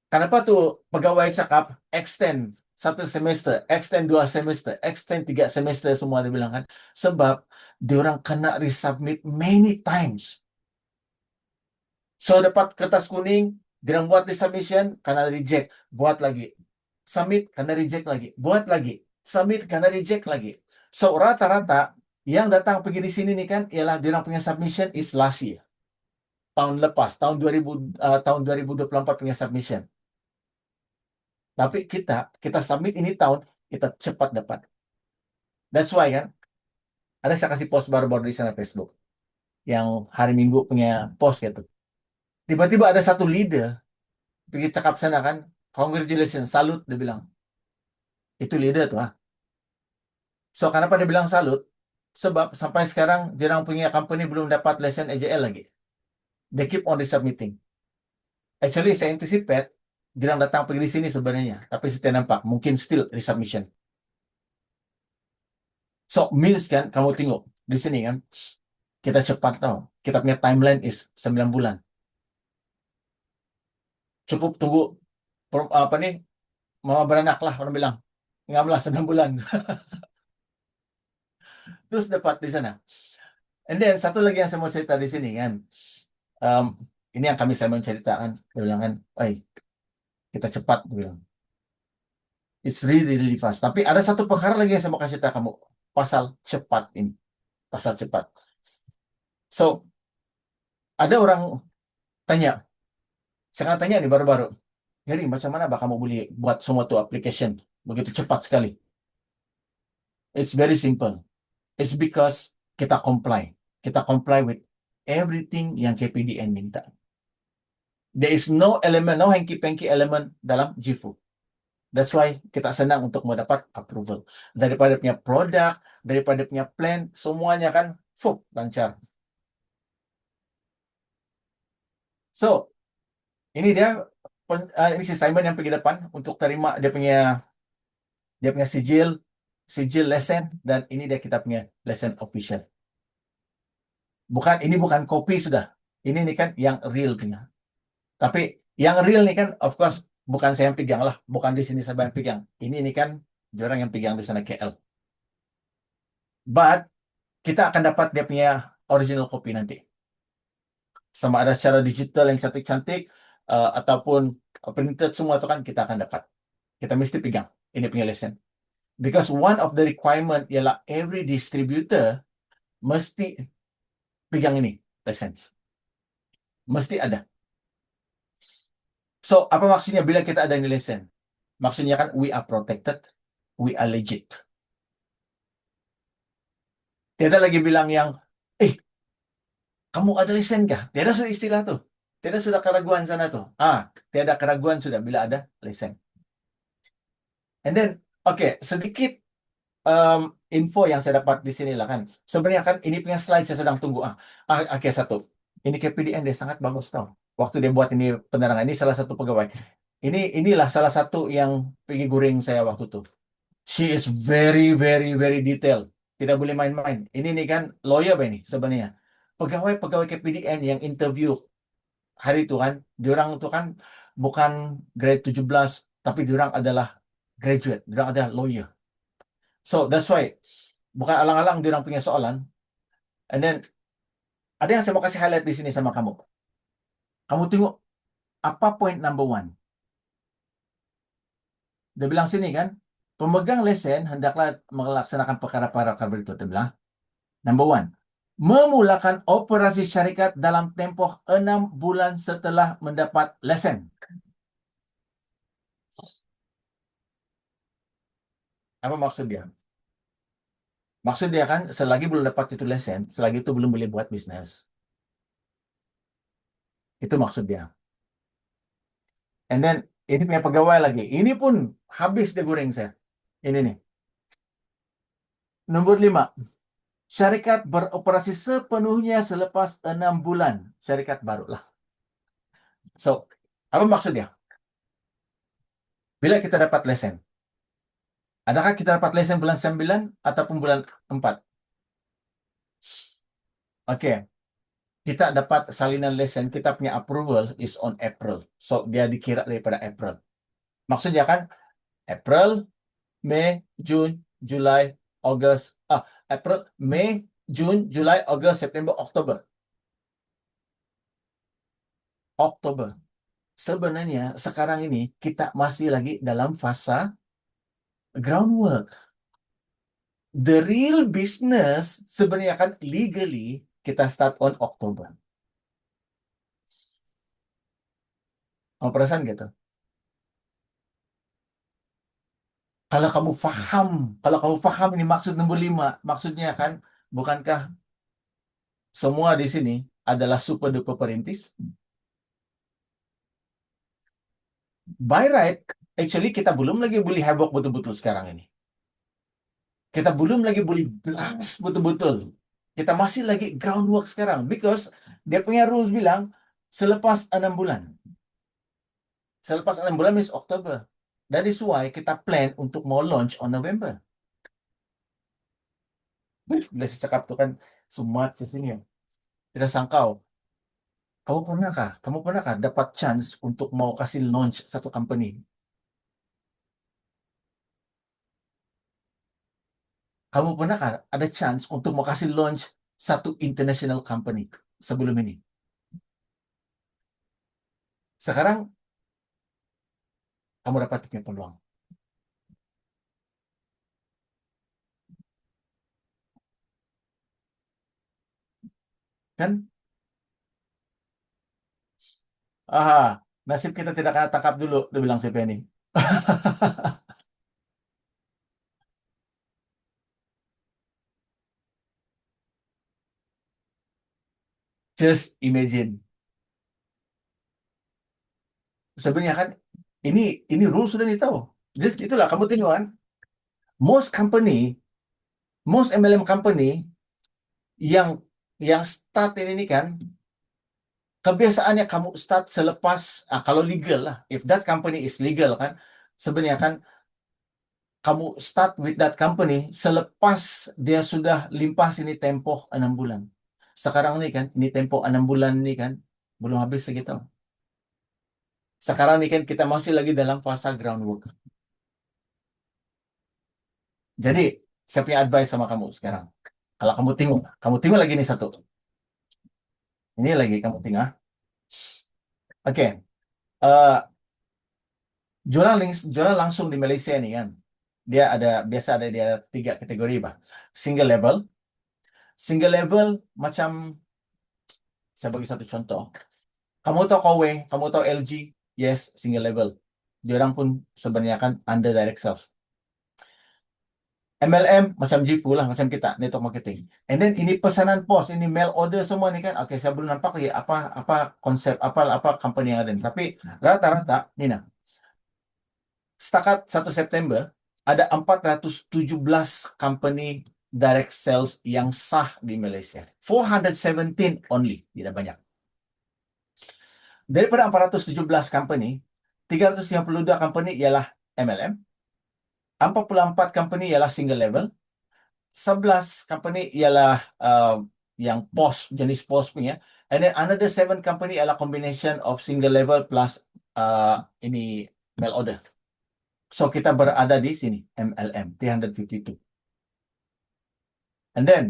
kenapa tuh pegawai cakap extend 1 semester, extend 2 semester, extend 3 semester semua dibilang kan? Sebab diorang kena resubmit many times. So dapat kertas kuning, diorang buat resubmission, karena reject, buat lagi. Submit, karena reject lagi. Buat lagi. Submit, karena reject lagi. So rata-rata yang datang pergi di sini nih kan, ialah diorang punya submission is last year. Tahun lepas, tahun 2024 punya submission. Tapi kita submit ini tahun, kita cepat dapat. That's why kan, ada saya kasih post baru-baru di sana Facebook. Yang hari Minggu punya post gitu. Tiba-tiba ada satu leader, pergi cakap sana kan, congratulations, salut, dia bilang. Itu leader tuh. So, kenapa dia bilang salut? Sebab sampai sekarang, dia orang punya company belum dapat license AJL lagi. They keep on resubmitting. Actually, saya anticipate, dia orang datang pergi di sini sebenarnya. Tapi saya tidak nampak, mungkin still resubmission. So, means kan, kamu tengok, di sini kan, kita cepat tahu. Kita punya timeline is 9 bulan. Cukup tunggu apa nih, mama beranak lah orang bilang. Ngamlah 9 bulan. Terus dapat di sana. And then satu lagi yang saya mau cerita di sini kan. Um, ini yang saya mau ceritakan. Dia bilang kan, kita cepat. Dia bilang. It's really, really fast. Tapi ada satu perkara lagi yang saya mau kasih tahu kamu. Pasal cepat ini. Pasal cepat. So, ada orang tanya. Saya akan tanya nih baru-baru. Jadi macam mana bah kamu boleh buat semua tuh application begitu cepat sekali? It's very simple. It's because kita comply. Kita comply with everything yang KPDN minta. There is no element, no hanky-panky element dalam GFU. That's why kita senang untuk mendapat approval. Daripada punya produk, daripada punya plan, semuanya kan lancar. So, ini ini si Simon yang pergi depan untuk terima dia punya sijil lesson, dan ini dia kita punya lesson official. Ini bukan kopi sudah. Ini nih kan yang real punya. Tapi yang real nih kan of course bukan saya yang pegang lah, bukan di sini saya yang pegang. Ini nih kan orang yang pegang di sana KL. But kita akan dapat dia punya original kopi nanti. Sama ada secara digital yang cantik-cantik ataupun printed semua itu kan kita akan dapat. Kita mesti pegang ini punya lesson. Because one of the requirement ialah every distributor mesti pegang ini license. Mesti ada. So, apa maksudnya bila kita ada ini license? Maksudnya kan we are protected, we are legit. Tiada lagi bilang yang, kamu ada license kah? Tiada sudah istilah tuh. Tiada sudah keraguan sana tuh. Tiada keraguan sudah bila ada license. And then, sedikit info yang saya dapat di sini lah kan. Sebenarnya kan ini punya slide saya sedang tunggu. Satu. Ini KPDN dia sangat bagus tau. Waktu dia buat ini penerangan, ini salah satu pegawai. Inilah salah satu yang pergi guring saya waktu itu. She is very, very, very detailed. Tidak boleh main-main. Ini nih kan lawyer ini sebenarnya. Pegawai-pegawai KPDN yang interview hari itu kan, diorang itu kan bukan grade 17, tapi diorang adalah graduate, diorang adalah lawyer. So that's why bukan alang-alang diorang punya soalan. And then ada yang saya mau kasih highlight di sini sama kamu. Kamu tengok apa point number one. Dia bilang sini kan, pemegang lesen hendaklah melaksanakan perkara-perkara berikut. Dia bilang, number one, memulakan operasi syarikat dalam tempoh 6 bulan setelah mendapat lesen. Apa maksud dia? Maksud dia kan, selagi belum dapat itu lesen, selagi itu belum boleh buat bisnis. Itu maksud dia. And then, ini punya pegawai lagi. Ini pun habis dia goreng saya. Ini nih. Nomor 5. Syarikat beroperasi sepenuhnya selepas 6 bulan. Syarikat barulah. So, apa maksudnya? Bila kita dapat lesen. Adakah kita dapat lesen bulan 9 ataupun bulan 4? Oke. Kita dapat salinan lesen, kita punya approval is on April. So, dia dikira daripada April. Maksudnya kan, April, Mei, Jun, Julai, August. April, Mei, Jun, Julai, August, September, Oktober. Oktober. Sebenarnya sekarang ini kita masih lagi dalam fasa groundwork. The real business sebenarnya kan legally kita start on Oktober. Kamu perasaan gitu? Kalau kamu faham, kalau kamu faham ini maksud nomor 5, maksudnya kan, bukankah semua di sini adalah super duper perintis? By right, actually kita belum lagi boleh heboh betul-betul sekarang ini. Kita belum lagi boleh blast betul-betul. Kita masih lagi groundwork sekarang, because dia punya rules bilang selepas 6 bulan. Selepas 6 bulan means Oktober. That is why kita plan untuk mau launch on November. Bila saya cakap tu kan sumat di sini ya. Tidak sangkau. Kamu pernahkah dapat chance untuk mau kasih launch satu company? Kamu pernahkah ada chance untuk mau kasih launch satu international company sebelum ini? Sekarang kamu dapat punya peluang. Kan? Ah, nasib kita tidak kena tangkap dulu, dia bilang si Penny. Just imagine. Sebenarnya kan ini rule sudah nih tahu. Just itulah kamu tengok kan. Most company, most MLM company yang start ini kan, kebiasaannya kamu start selepas kalau legal lah, if that company is legal kan, sebenarnya kan kamu start with that company selepas dia sudah limpah sini tempoh 6 bulan. Sekarang ini kan, ini tempoh 6 bulan ini kan belum habis lagi tau. Sekarang ini kan kita masih lagi dalam fase groundwork. Jadi saya punya advice sama kamu sekarang. Kalau kamu tengok lagi nih satu. Ini lagi kamu tengok. Oke, eh, jualan langsung di Malaysia nih kan. Dia ada biasa ada dia 3 kategori bah. Single level. Single level macam saya bagi satu contoh. Kamu tahu Kowe, kamu tahu LG, yes, single level. Diorang pun sebenarnya kan under direct sales. MLM macam Jifu lah, macam kita network marketing. And then ini pesanan pos, ini mail order semua nih kan. Oke, saya belum nampak lagi apa konsep apa company yang ada nih. Tapi rata-rata nih nah, setakat 1 September ada 417 company direct sales yang sah di Malaysia. 417 only, tidak banyak. Daripada 417 company, 352 company ialah MLM, 44 company ialah single level, 11 company ialah yang POS, jenis POS punya. And then another 7 company adalah combination of single level plus ini mail order. So kita berada di sini MLM 352. And then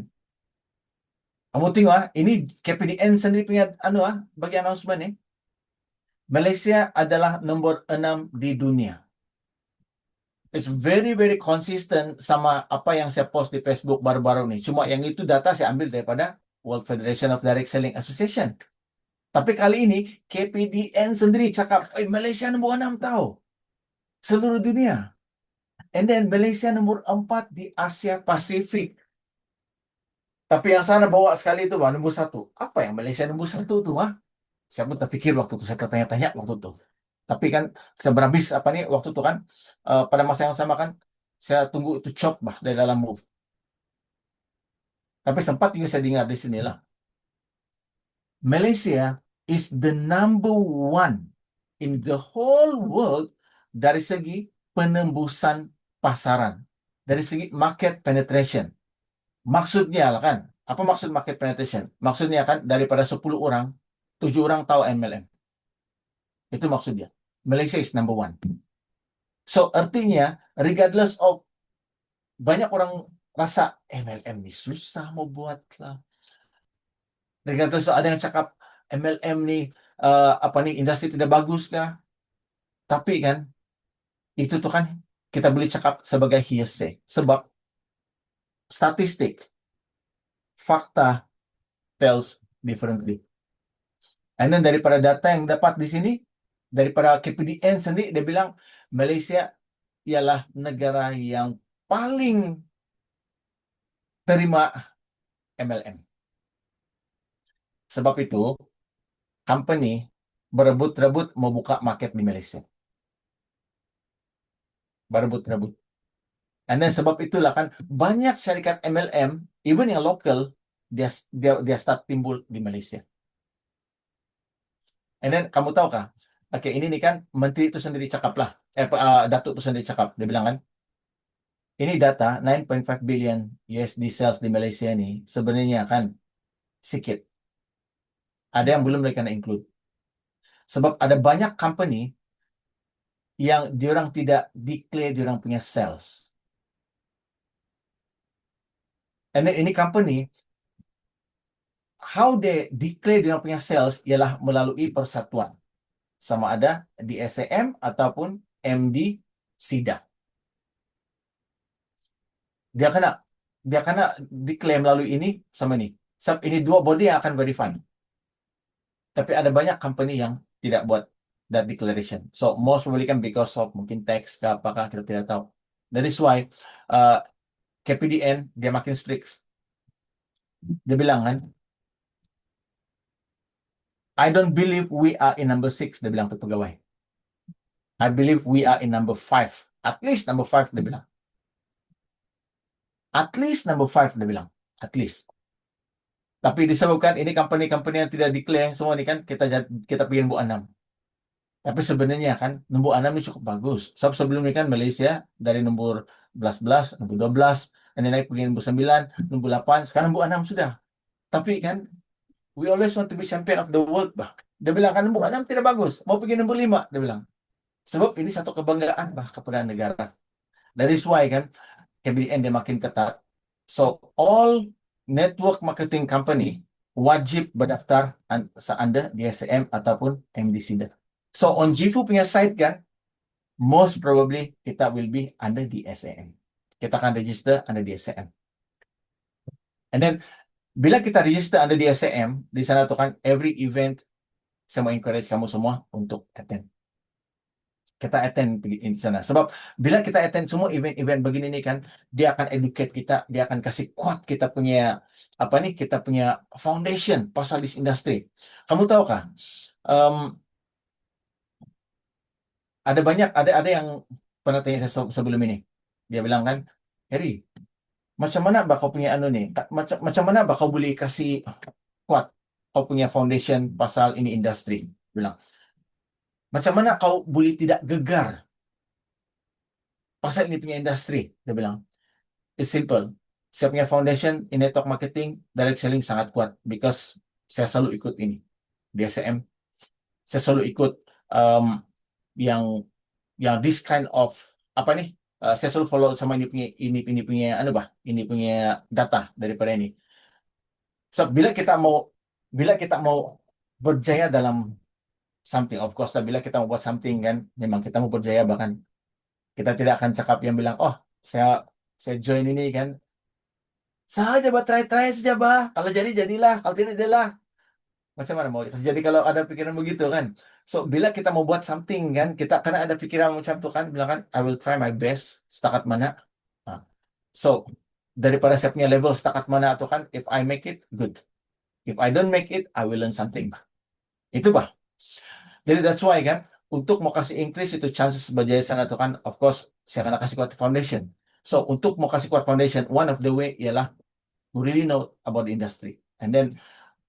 kamu tengok ini KPDN sendiri punya bagi announcement ni. Malaysia adalah nombor 6 di dunia. It's very very consistent sama apa yang saya post di Facebook baru-baru ni. Cuma yang itu data saya ambil daripada World Federation of Direct Selling Association. Tapi kali ini KPDN sendiri cakap, Malaysia nombor 6 tahu. Seluruh dunia. And then Malaysia nombor 4 di Asia Pasifik. Tapi yang sana bawa sekali itu nombor 1. Apa yang Malaysia nombor 1 tu? Saya pun terfikir waktu itu, saya tertanya-tanya waktu itu. Tapi kan seberhabis waktu itu kan pada masa yang sama kan saya tunggu itu chop dari dalam move. Tapi sempat juga saya dengar di sinilah. Malaysia is the number 1 in the whole world dari segi penembusan pasaran, dari segi market penetration. Maksudnya lah kan, apa maksud market penetration? Maksudnya kan daripada 10 orang, 7 orang tahu MLM. Itu maksudnya. Malaysia is number 1. So artinya, regardless of banyak orang rasa MLM ni susah mau buat lah. Regardless of ada yang cakap MLM ni industri tidak bagus kah? Tapi kan itu tuh kan kita boleh cakap sebagai hearsay. Sebab statistik, fakta tells differently. And then daripada data yang dapat di sini, daripada KPDN sendiri, dia bilang Malaysia ialah negara yang paling terima MLM. Sebab itu, company berebut-rebut mau buka market di Malaysia. Berebut-rebut. And then sebab itulah kan banyak syarikat MLM, even yang lokal, dia start timbul di Malaysia. And then kamu tahu kah? Oke, ini nih kan menteri itu sendiri cakap lah. Datuk itu sendiri cakap. Dia bilang kan, ini data 9.5 billion USD sales di Malaysia ini sebenarnya kan sikit. Ada yang belum mereka nak include. Sebab ada banyak company yang diorang tidak declare diorang punya sales. And then ini company, how they declare diorang punya sales ialah melalui persatuan. Sama ada di SAM ataupun MD SIDA. Dia kena declare melalui ini sama ini. Sebab ini dua body yang akan verify. Tapi ada banyak company yang tidak buat that declaration. So most probably kan because of mungkin tax ke apakah kita tidak tahu. That is why KPDN dia makin strict. Dia bilang kan, I don't believe we are in number 6, dia bilang tu pegawai. I believe we are in number 5. At least number 5, dia bilang. At least number 5, dia bilang. At least. Tapi disebabkan ini company-company yang tidak declare semua ni kan kita pergi nombor 6. Tapi sebenarnya kan nombor 6 ni cukup bagus. Sebab sebelum ni kan Malaysia dari nombor 11, nombor 12, dan naik pergi nombor 9, nombor 8, sekarang nombor 6 sudah. Tapi kan we always want to be champion of the world, bah. Dia bilang kan nombor 6 tidak bagus. Mau pergi nombor 5, dia bilang. Sebab ini satu kebanggaan kepada negara. That is why kan KBN dia makin ketat. So all network marketing company wajib berdaftar under DSM ataupun MDCDA. So on Jifu punya site kan, most probably kita will be under DSM. Kita akan register under DSM. And then bila kita register under DSM, di sana tuh kan every event saya mau encourage kamu semua untuk attend. Kita attend di sana. Sebab bila kita attend semua event-event begini nih kan, dia akan educate kita, dia akan kasih kuat kita punya kita punya foundation pasal this industry. Kamu tahu kah? Ada yang pernah tanya saya sebelum ini. Dia bilang kan, Harry, macam mana kau punya nih? Macam mana kau boleh kasih kuat kau punya foundation pasal ini industri? Bilang, macam mana kau boleh tidak gegar pasal ini punya industri? Dia bilang, it's simple. saya punya foundation in network marketing, direct selling sangat kuat because saya selalu ikut ini di SCM. Saya selalu ikut um, yang this kind of apa nih? Saya selalu follow sama ini punya anu bah, ini punya data daripada ini. So bila kita mau berjaya dalam something, of course lah, bila kita mau buat something kan, memang kita mau berjaya, bahkan kita tidak akan cakap yang bilang, oh saya saya join ini kan, saja bah, try saja bah, kalau jadi jadilah, kalau tidak jadilah. Macam mana mau terjadi kalau ada pikiran begitu kan? So bila kita mau buat something kan, kita karena ada pikiran macam itu kan, bilang kan, I will try my best setakat mana. Nah, so daripada saya punya level setakat mana atau kan, if I make it good, if I don't make it, I will learn something bah. Itu bah. Jadi that's why kan, untuk mau kasih increase itu chances berjaya sana tuh kan, of course saya akan kasih kuat foundation. So untuk mau kasih kuat foundation, one of the way ialah to really know about the industry. And then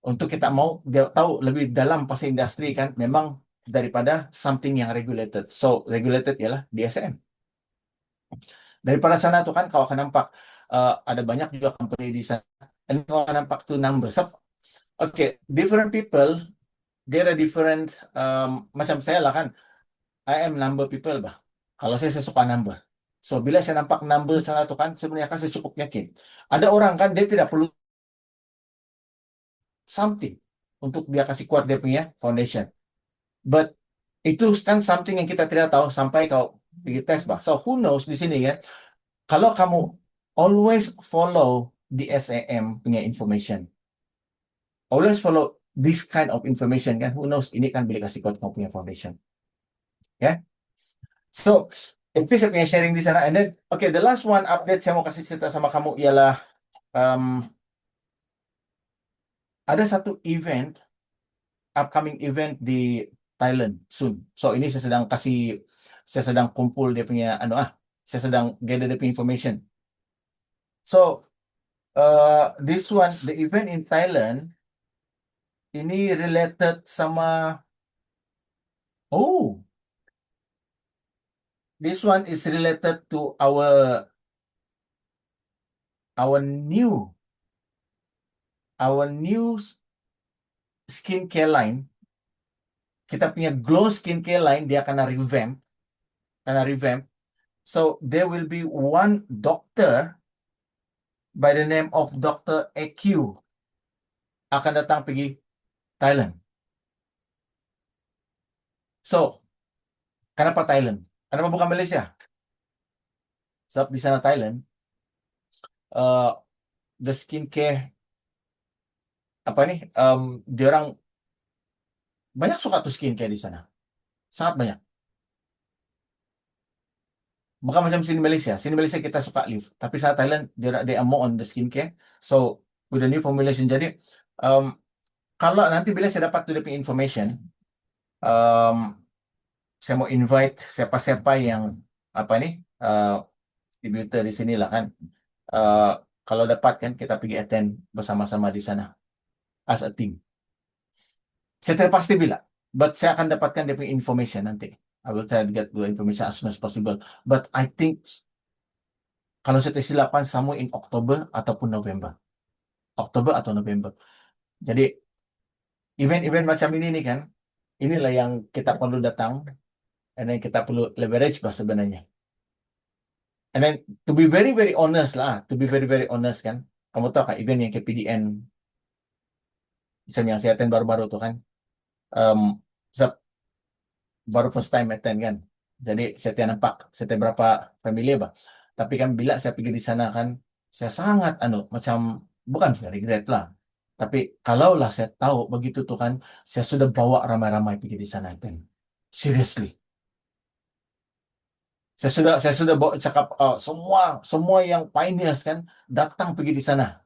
untuk kita mau dia tahu lebih dalam pasal industri kan, memang daripada something yang regulated. So regulated ialah DSM. Daripada sana tuh kan, kalau akan nampak ada banyak juga company di sana. And kalau akan nampak tuh number. So, okay, different people, there are different macam saya lah kan. I am number people bah. Kalau saya suka number. So bila saya nampak number sana tuh kan, sebenarnya kan saya cukup yakin. Ada orang kan dia tidak perlu something untuk dia kasih kuat dia punya foundation. But itu kan something yang kita tidak tahu sampai kau pergi tes bah. So who knows di sini ya. Kalau kamu always follow di SAM punya information, always follow this kind of information kan, who knows ini kan boleh kasih kuat kamu punya foundation. Ya. So, itu saya punya sharing di sana. And then, okay, the last one update saya mau kasih cerita sama kamu ialah um, ada satu event, upcoming event di Thailand soon. So ini saya sedang kumpul dia punya saya sedang gather dia punya information. So this one, the event in Thailand ini related sama, oh, this one is related to our new our new skincare line. Kita punya glow skincare line dia akan revamp. So there will be one doctor by the name of Dr. EQ akan datang pergi Thailand. So, kenapa Thailand? Kenapa bukan Malaysia? Sebab di sana Thailand, uh, the skincare apa nih? Dia orang banyak suka tuh skincare di sana, sangat banyak. Bukan macam sini Malaysia. Sini Malaysia kita suka live, tapi sana Thailand they are more on the skincare. So with the new formulation, jadi um, kalau nanti bila saya dapat tuh dia punya information, um, saya mau invite siapa-siapa yang apa nih distributor di sini lah kan. Uh, Kalau dapat kan kita pergi attend bersama-sama di sana as a team. Saya tidak pasti bila, but saya akan dapatkan dia punya information nanti. I will try to get the information as soon as possible. But I think kalau saya tes 8 somewhere in Oktober ataupun November. Oktober atau November. Jadi event-event macam ini nih kan, inilah yang kita perlu datang, dan kita perlu leverage bah sebenarnya. And then to be very very honest lah, to be very very honest kan, kamu tahu kan event yang KPDN, misalnya yang saya attend baru-baru tuh kan, um, baru first time attend kan. Jadi saya tidak nampak, saya tidak berapa familiar bah. Tapi kan bila saya pergi di sana kan, saya sangat macam bukan regret lah. Tapi kalaulah saya tahu begitu tuh kan, saya sudah bawa ramai-ramai pergi di sana attend. Seriously. Saya sudah bawa cakap semua semua yang pioneers kan datang pergi di sana.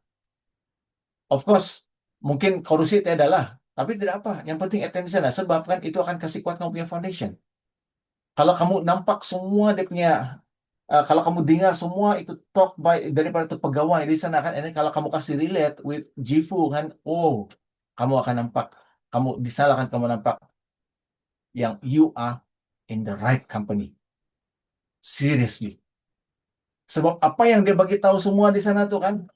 Of course, mungkin korupsi tidak adalah, tapi tidak apa. Yang penting attend di sana sebab kan itu akan kasih kuat kamu punya foundation. Kalau kamu nampak semua dia punya, kalau kamu dengar semua itu talk by daripada itu pegawai di sana kan, ini kalau kamu kasih relate with Jifu kan, oh, kamu akan nampak, kamu di sana kan kamu nampak yang you are in the right company. Seriously. Sebab apa yang dia bagi tahu semua di sana tuh kan,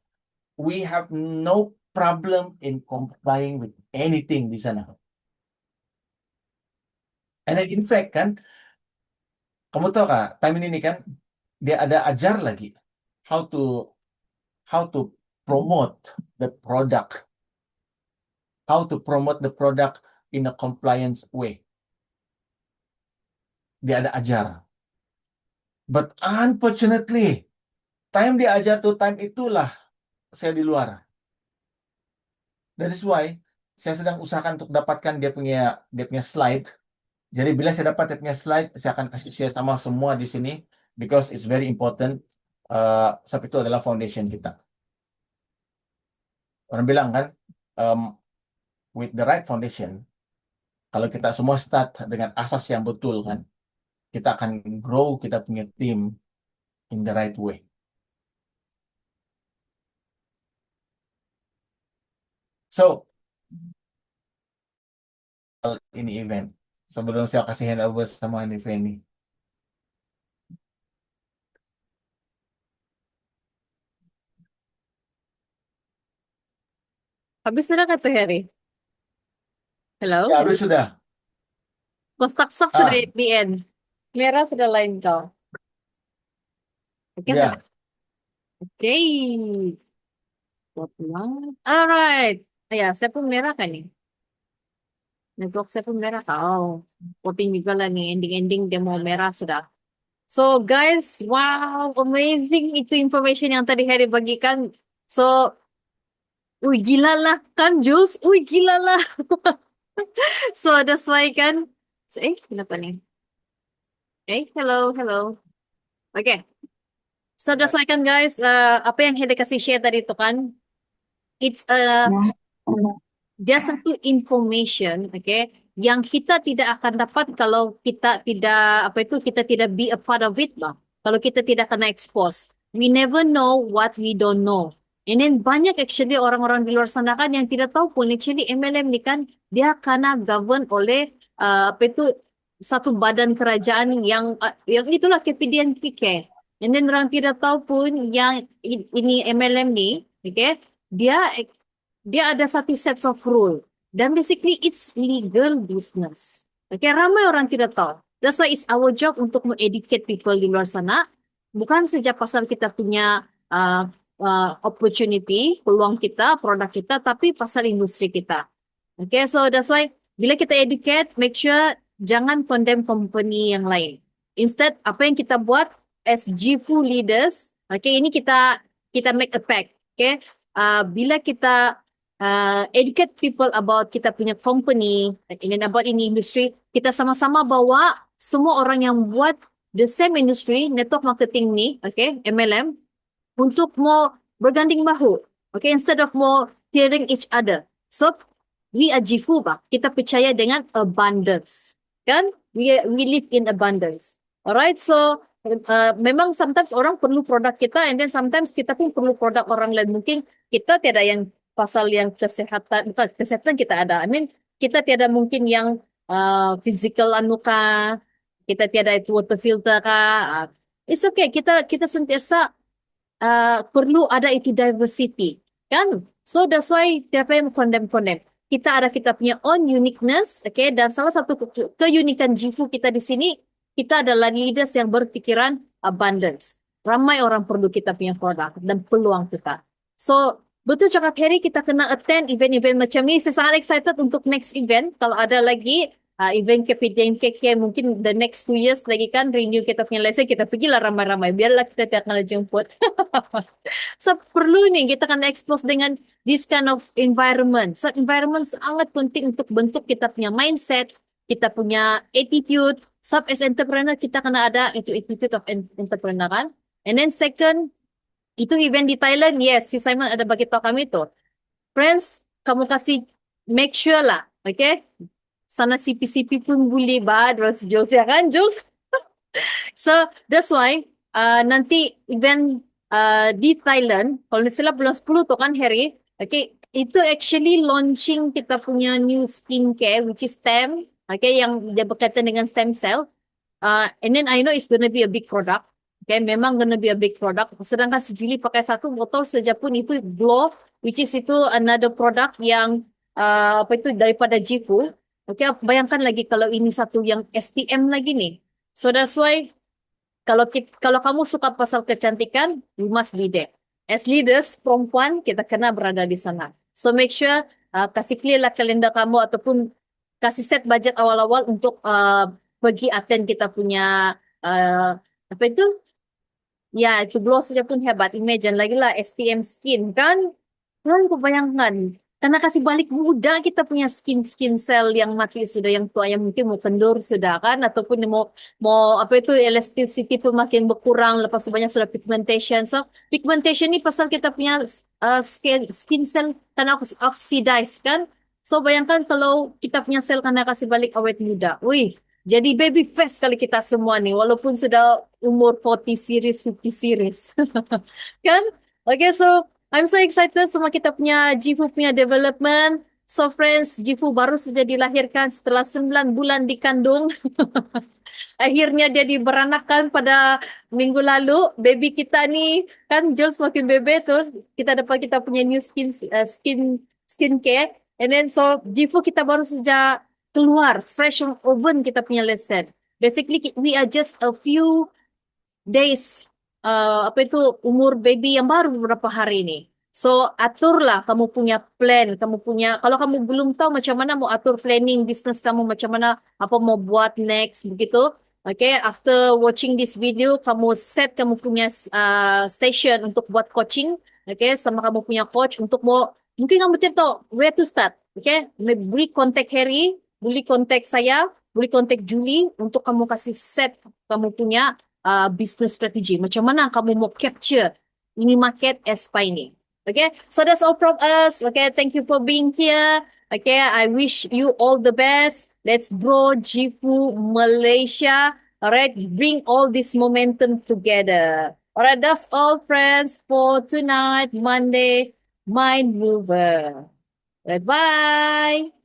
we have no problem in complying with anything di sana. And then in fact kan, kamu tahu kak, time ini kan dia ada ajar lagi how to promote the product, how to promote the product in a compliance way. Dia ada ajar. But unfortunately, time dia ajar tuh time itulah saya di luar. That is why saya sedang usahakan untuk dapatkan dia punya slide. Jadi bila saya dapat dia punya slide, saya akan kasih share sama semua di sini because it's very important. Sebab itu adalah foundation kita. Orang bilang kan, um, with the right foundation, kalau kita semua start dengan asas yang betul kan, kita akan grow kita punya team in the right way. So, ini event. Sebelum saya kasih handover sama Hanife ini. Habis sudah kata Harry. Ya, Hello? habis sudah. Mustaksak sudah Ah, at the end. Merah sudah lain kau. Oke, sudah. ya, Oke. Alright. Ya, saya pun merah kan nih. Network saya pun merah kau. Voting juga lah nih. Ending-ending dia mau merah sudah. So guys, wow, amazing itu information yang tadi Harry bagikan. So, gila lah kan Jules? Gila lah. So that's why kan. Kenapa nih? Hello, hello. Oke. So that's why kan guys, apa yang Harry kasih share tadi itu kan, it's a dia satu information, okay, yang kita tidak akan dapat kalau kita tidak apa itu kita tidak be a part of it lah. Kalau kita tidak kena expose, we never know what we don't know. And then banyak actually orang-orang di luar sana kan yang tidak tahu pun actually MLM ni kan dia kena govern oleh apa itu satu badan kerajaan yang itulah KPDN PK. And then orang tidak tahu pun yang ini MLM ni, okay, dia dia ada satu set of rule. Dan basically it's legal business. Okay, ramai orang tidak tahu. That's why it's our job untuk educate people di luar sana. Bukan saja pasal kita punya opportunity, peluang kita, produk kita, tapi pasal industri kita. Okay, so that's why bila kita educate, make sure jangan condemn company yang lain. Instead, apa yang kita buat as GFU leaders, okay, ini kita make a pact. Okay, bila kita educate people about kita punya company and about ini industri, kita sama-sama bawa semua orang yang buat the same industry, network marketing ni, okay, MLM, untuk mau berganding bahu. Okay, instead of more tearing each other. So, we are Jifu ba? Kita percaya dengan abundance. Kan? We live in abundance. Alright, so memang sometimes orang perlu produk kita and then sometimes kita pun perlu produk orang lain. Mungkin kita tiada yang pasal yang kesehatan, bukan kesehatan kita ada. I mean, kita tiada mungkin yang physical anu kah, kita tiada itu water filter kah. It's okay, kita sentiasa perlu ada itu diversity, kan? So that's why tiapa yang condemn. Kita ada kita punya own uniqueness, okay? Dan salah satu keunikan Jifu kita di sini, kita adalah leaders yang berpikiran abundance. Ramai orang perlu kita punya produk dan peluang kita. So, betul cakap Harry, kita kena attend event-event macam ni. Saya sangat excited untuk next event. Kalau ada lagi event KPDN KK, mungkin the next 2 years lagi kan, renew kita punya license, kita pergilah ramai-ramai. Biarlah kita tidak kena jemput. So, perlu nih kita kena expose dengan this kind of environment. So, environment sangat penting untuk bentuk kita punya mindset, kita punya attitude. So, as entrepreneur, kita kena ada itu attitude of entrepreneur kan. And then second, itu event di Thailand, yes, si Simon ada bagi tahu kami tuh. Friends, kamu kasih make sure lah, okay? Sana CP-CP pun boleh ba, si Jules ya kan, Jules? So, that's why nanti event di Thailand, kalau tidak salah bulan 10 tuh kan, Harry, okay, itu actually launching kita punya new skincare, which is STEM, okay, yang dia berkaitan dengan stem cell. And then I know it's gonna be a big product. Okay, memang gonna be a big product. Sedangkan si Julie pakai satu botol saja pun itu Glow, which is itu another product yang apa itu daripada Jifu. Okay, bayangkan lagi kalau ini satu yang STM lagi nih. So that's why kalau kamu suka pasal kecantikan, you must be there. As leaders, perempuan, kita kena berada di sana. So make sure kasih clear lah kalender kamu ataupun kasih set budget awal-awal untuk pergi attend kita punya apa itu? Ya, itu glow saja pun hebat. Imagine lagi lah STM skin kan? Kan kau bayangkan. Karena kasih balik muda kita punya skin cell yang mati sudah, yang tua yang mungkin mau kendur sudah kan, ataupun mau mau apa itu elasticity pun makin berkurang lepas itu banyak sudah pigmentation. So pigmentation ni pasal kita punya skin cell karena oxidize kan. So bayangkan kalau kita punya sel karena kasih balik awet muda. Wih, jadi baby face kali kita semua nih, walaupun sudah umur 40 series, 50 series. Kan? Okay, so I'm so excited sama kita punya Jifu punya development. So friends, Jifu baru saja dilahirkan setelah 9 bulan dikandung. Akhirnya dia diberanakan pada minggu lalu. Baby kita nih, kan Jules makin bebe tuh. Kita dapat kita punya new skincare. And then so Jifu kita baru saja keluar fresh from oven kita punya lesson. Basically we are just a few days apa itu umur baby yang baru beberapa hari ini. So aturlah kamu punya plan, kamu punya kalau kamu belum tahu macam mana mau atur planning bisnes kamu macam mana apa mau buat next begitu. Okay, after watching this video, kamu set kamu punya session untuk buat coaching, okay, sama kamu punya coach untuk mau mungkin kamu tidak tahu where to start, okay, beri kontak Harry, beri kontak saya, beri kontak Julie untuk kamu kasih set kamu punya business strategy. Macam mana kamu mau capture ini market as pioneer. Okay, so that's all from us. Okay, thank you for being here. Okay, I wish you all the best. Let's grow Jifu Malaysia. Alright, bring all this momentum together. Alright, that's all, friends, for tonight, Monday Mind Mover. Bye bye.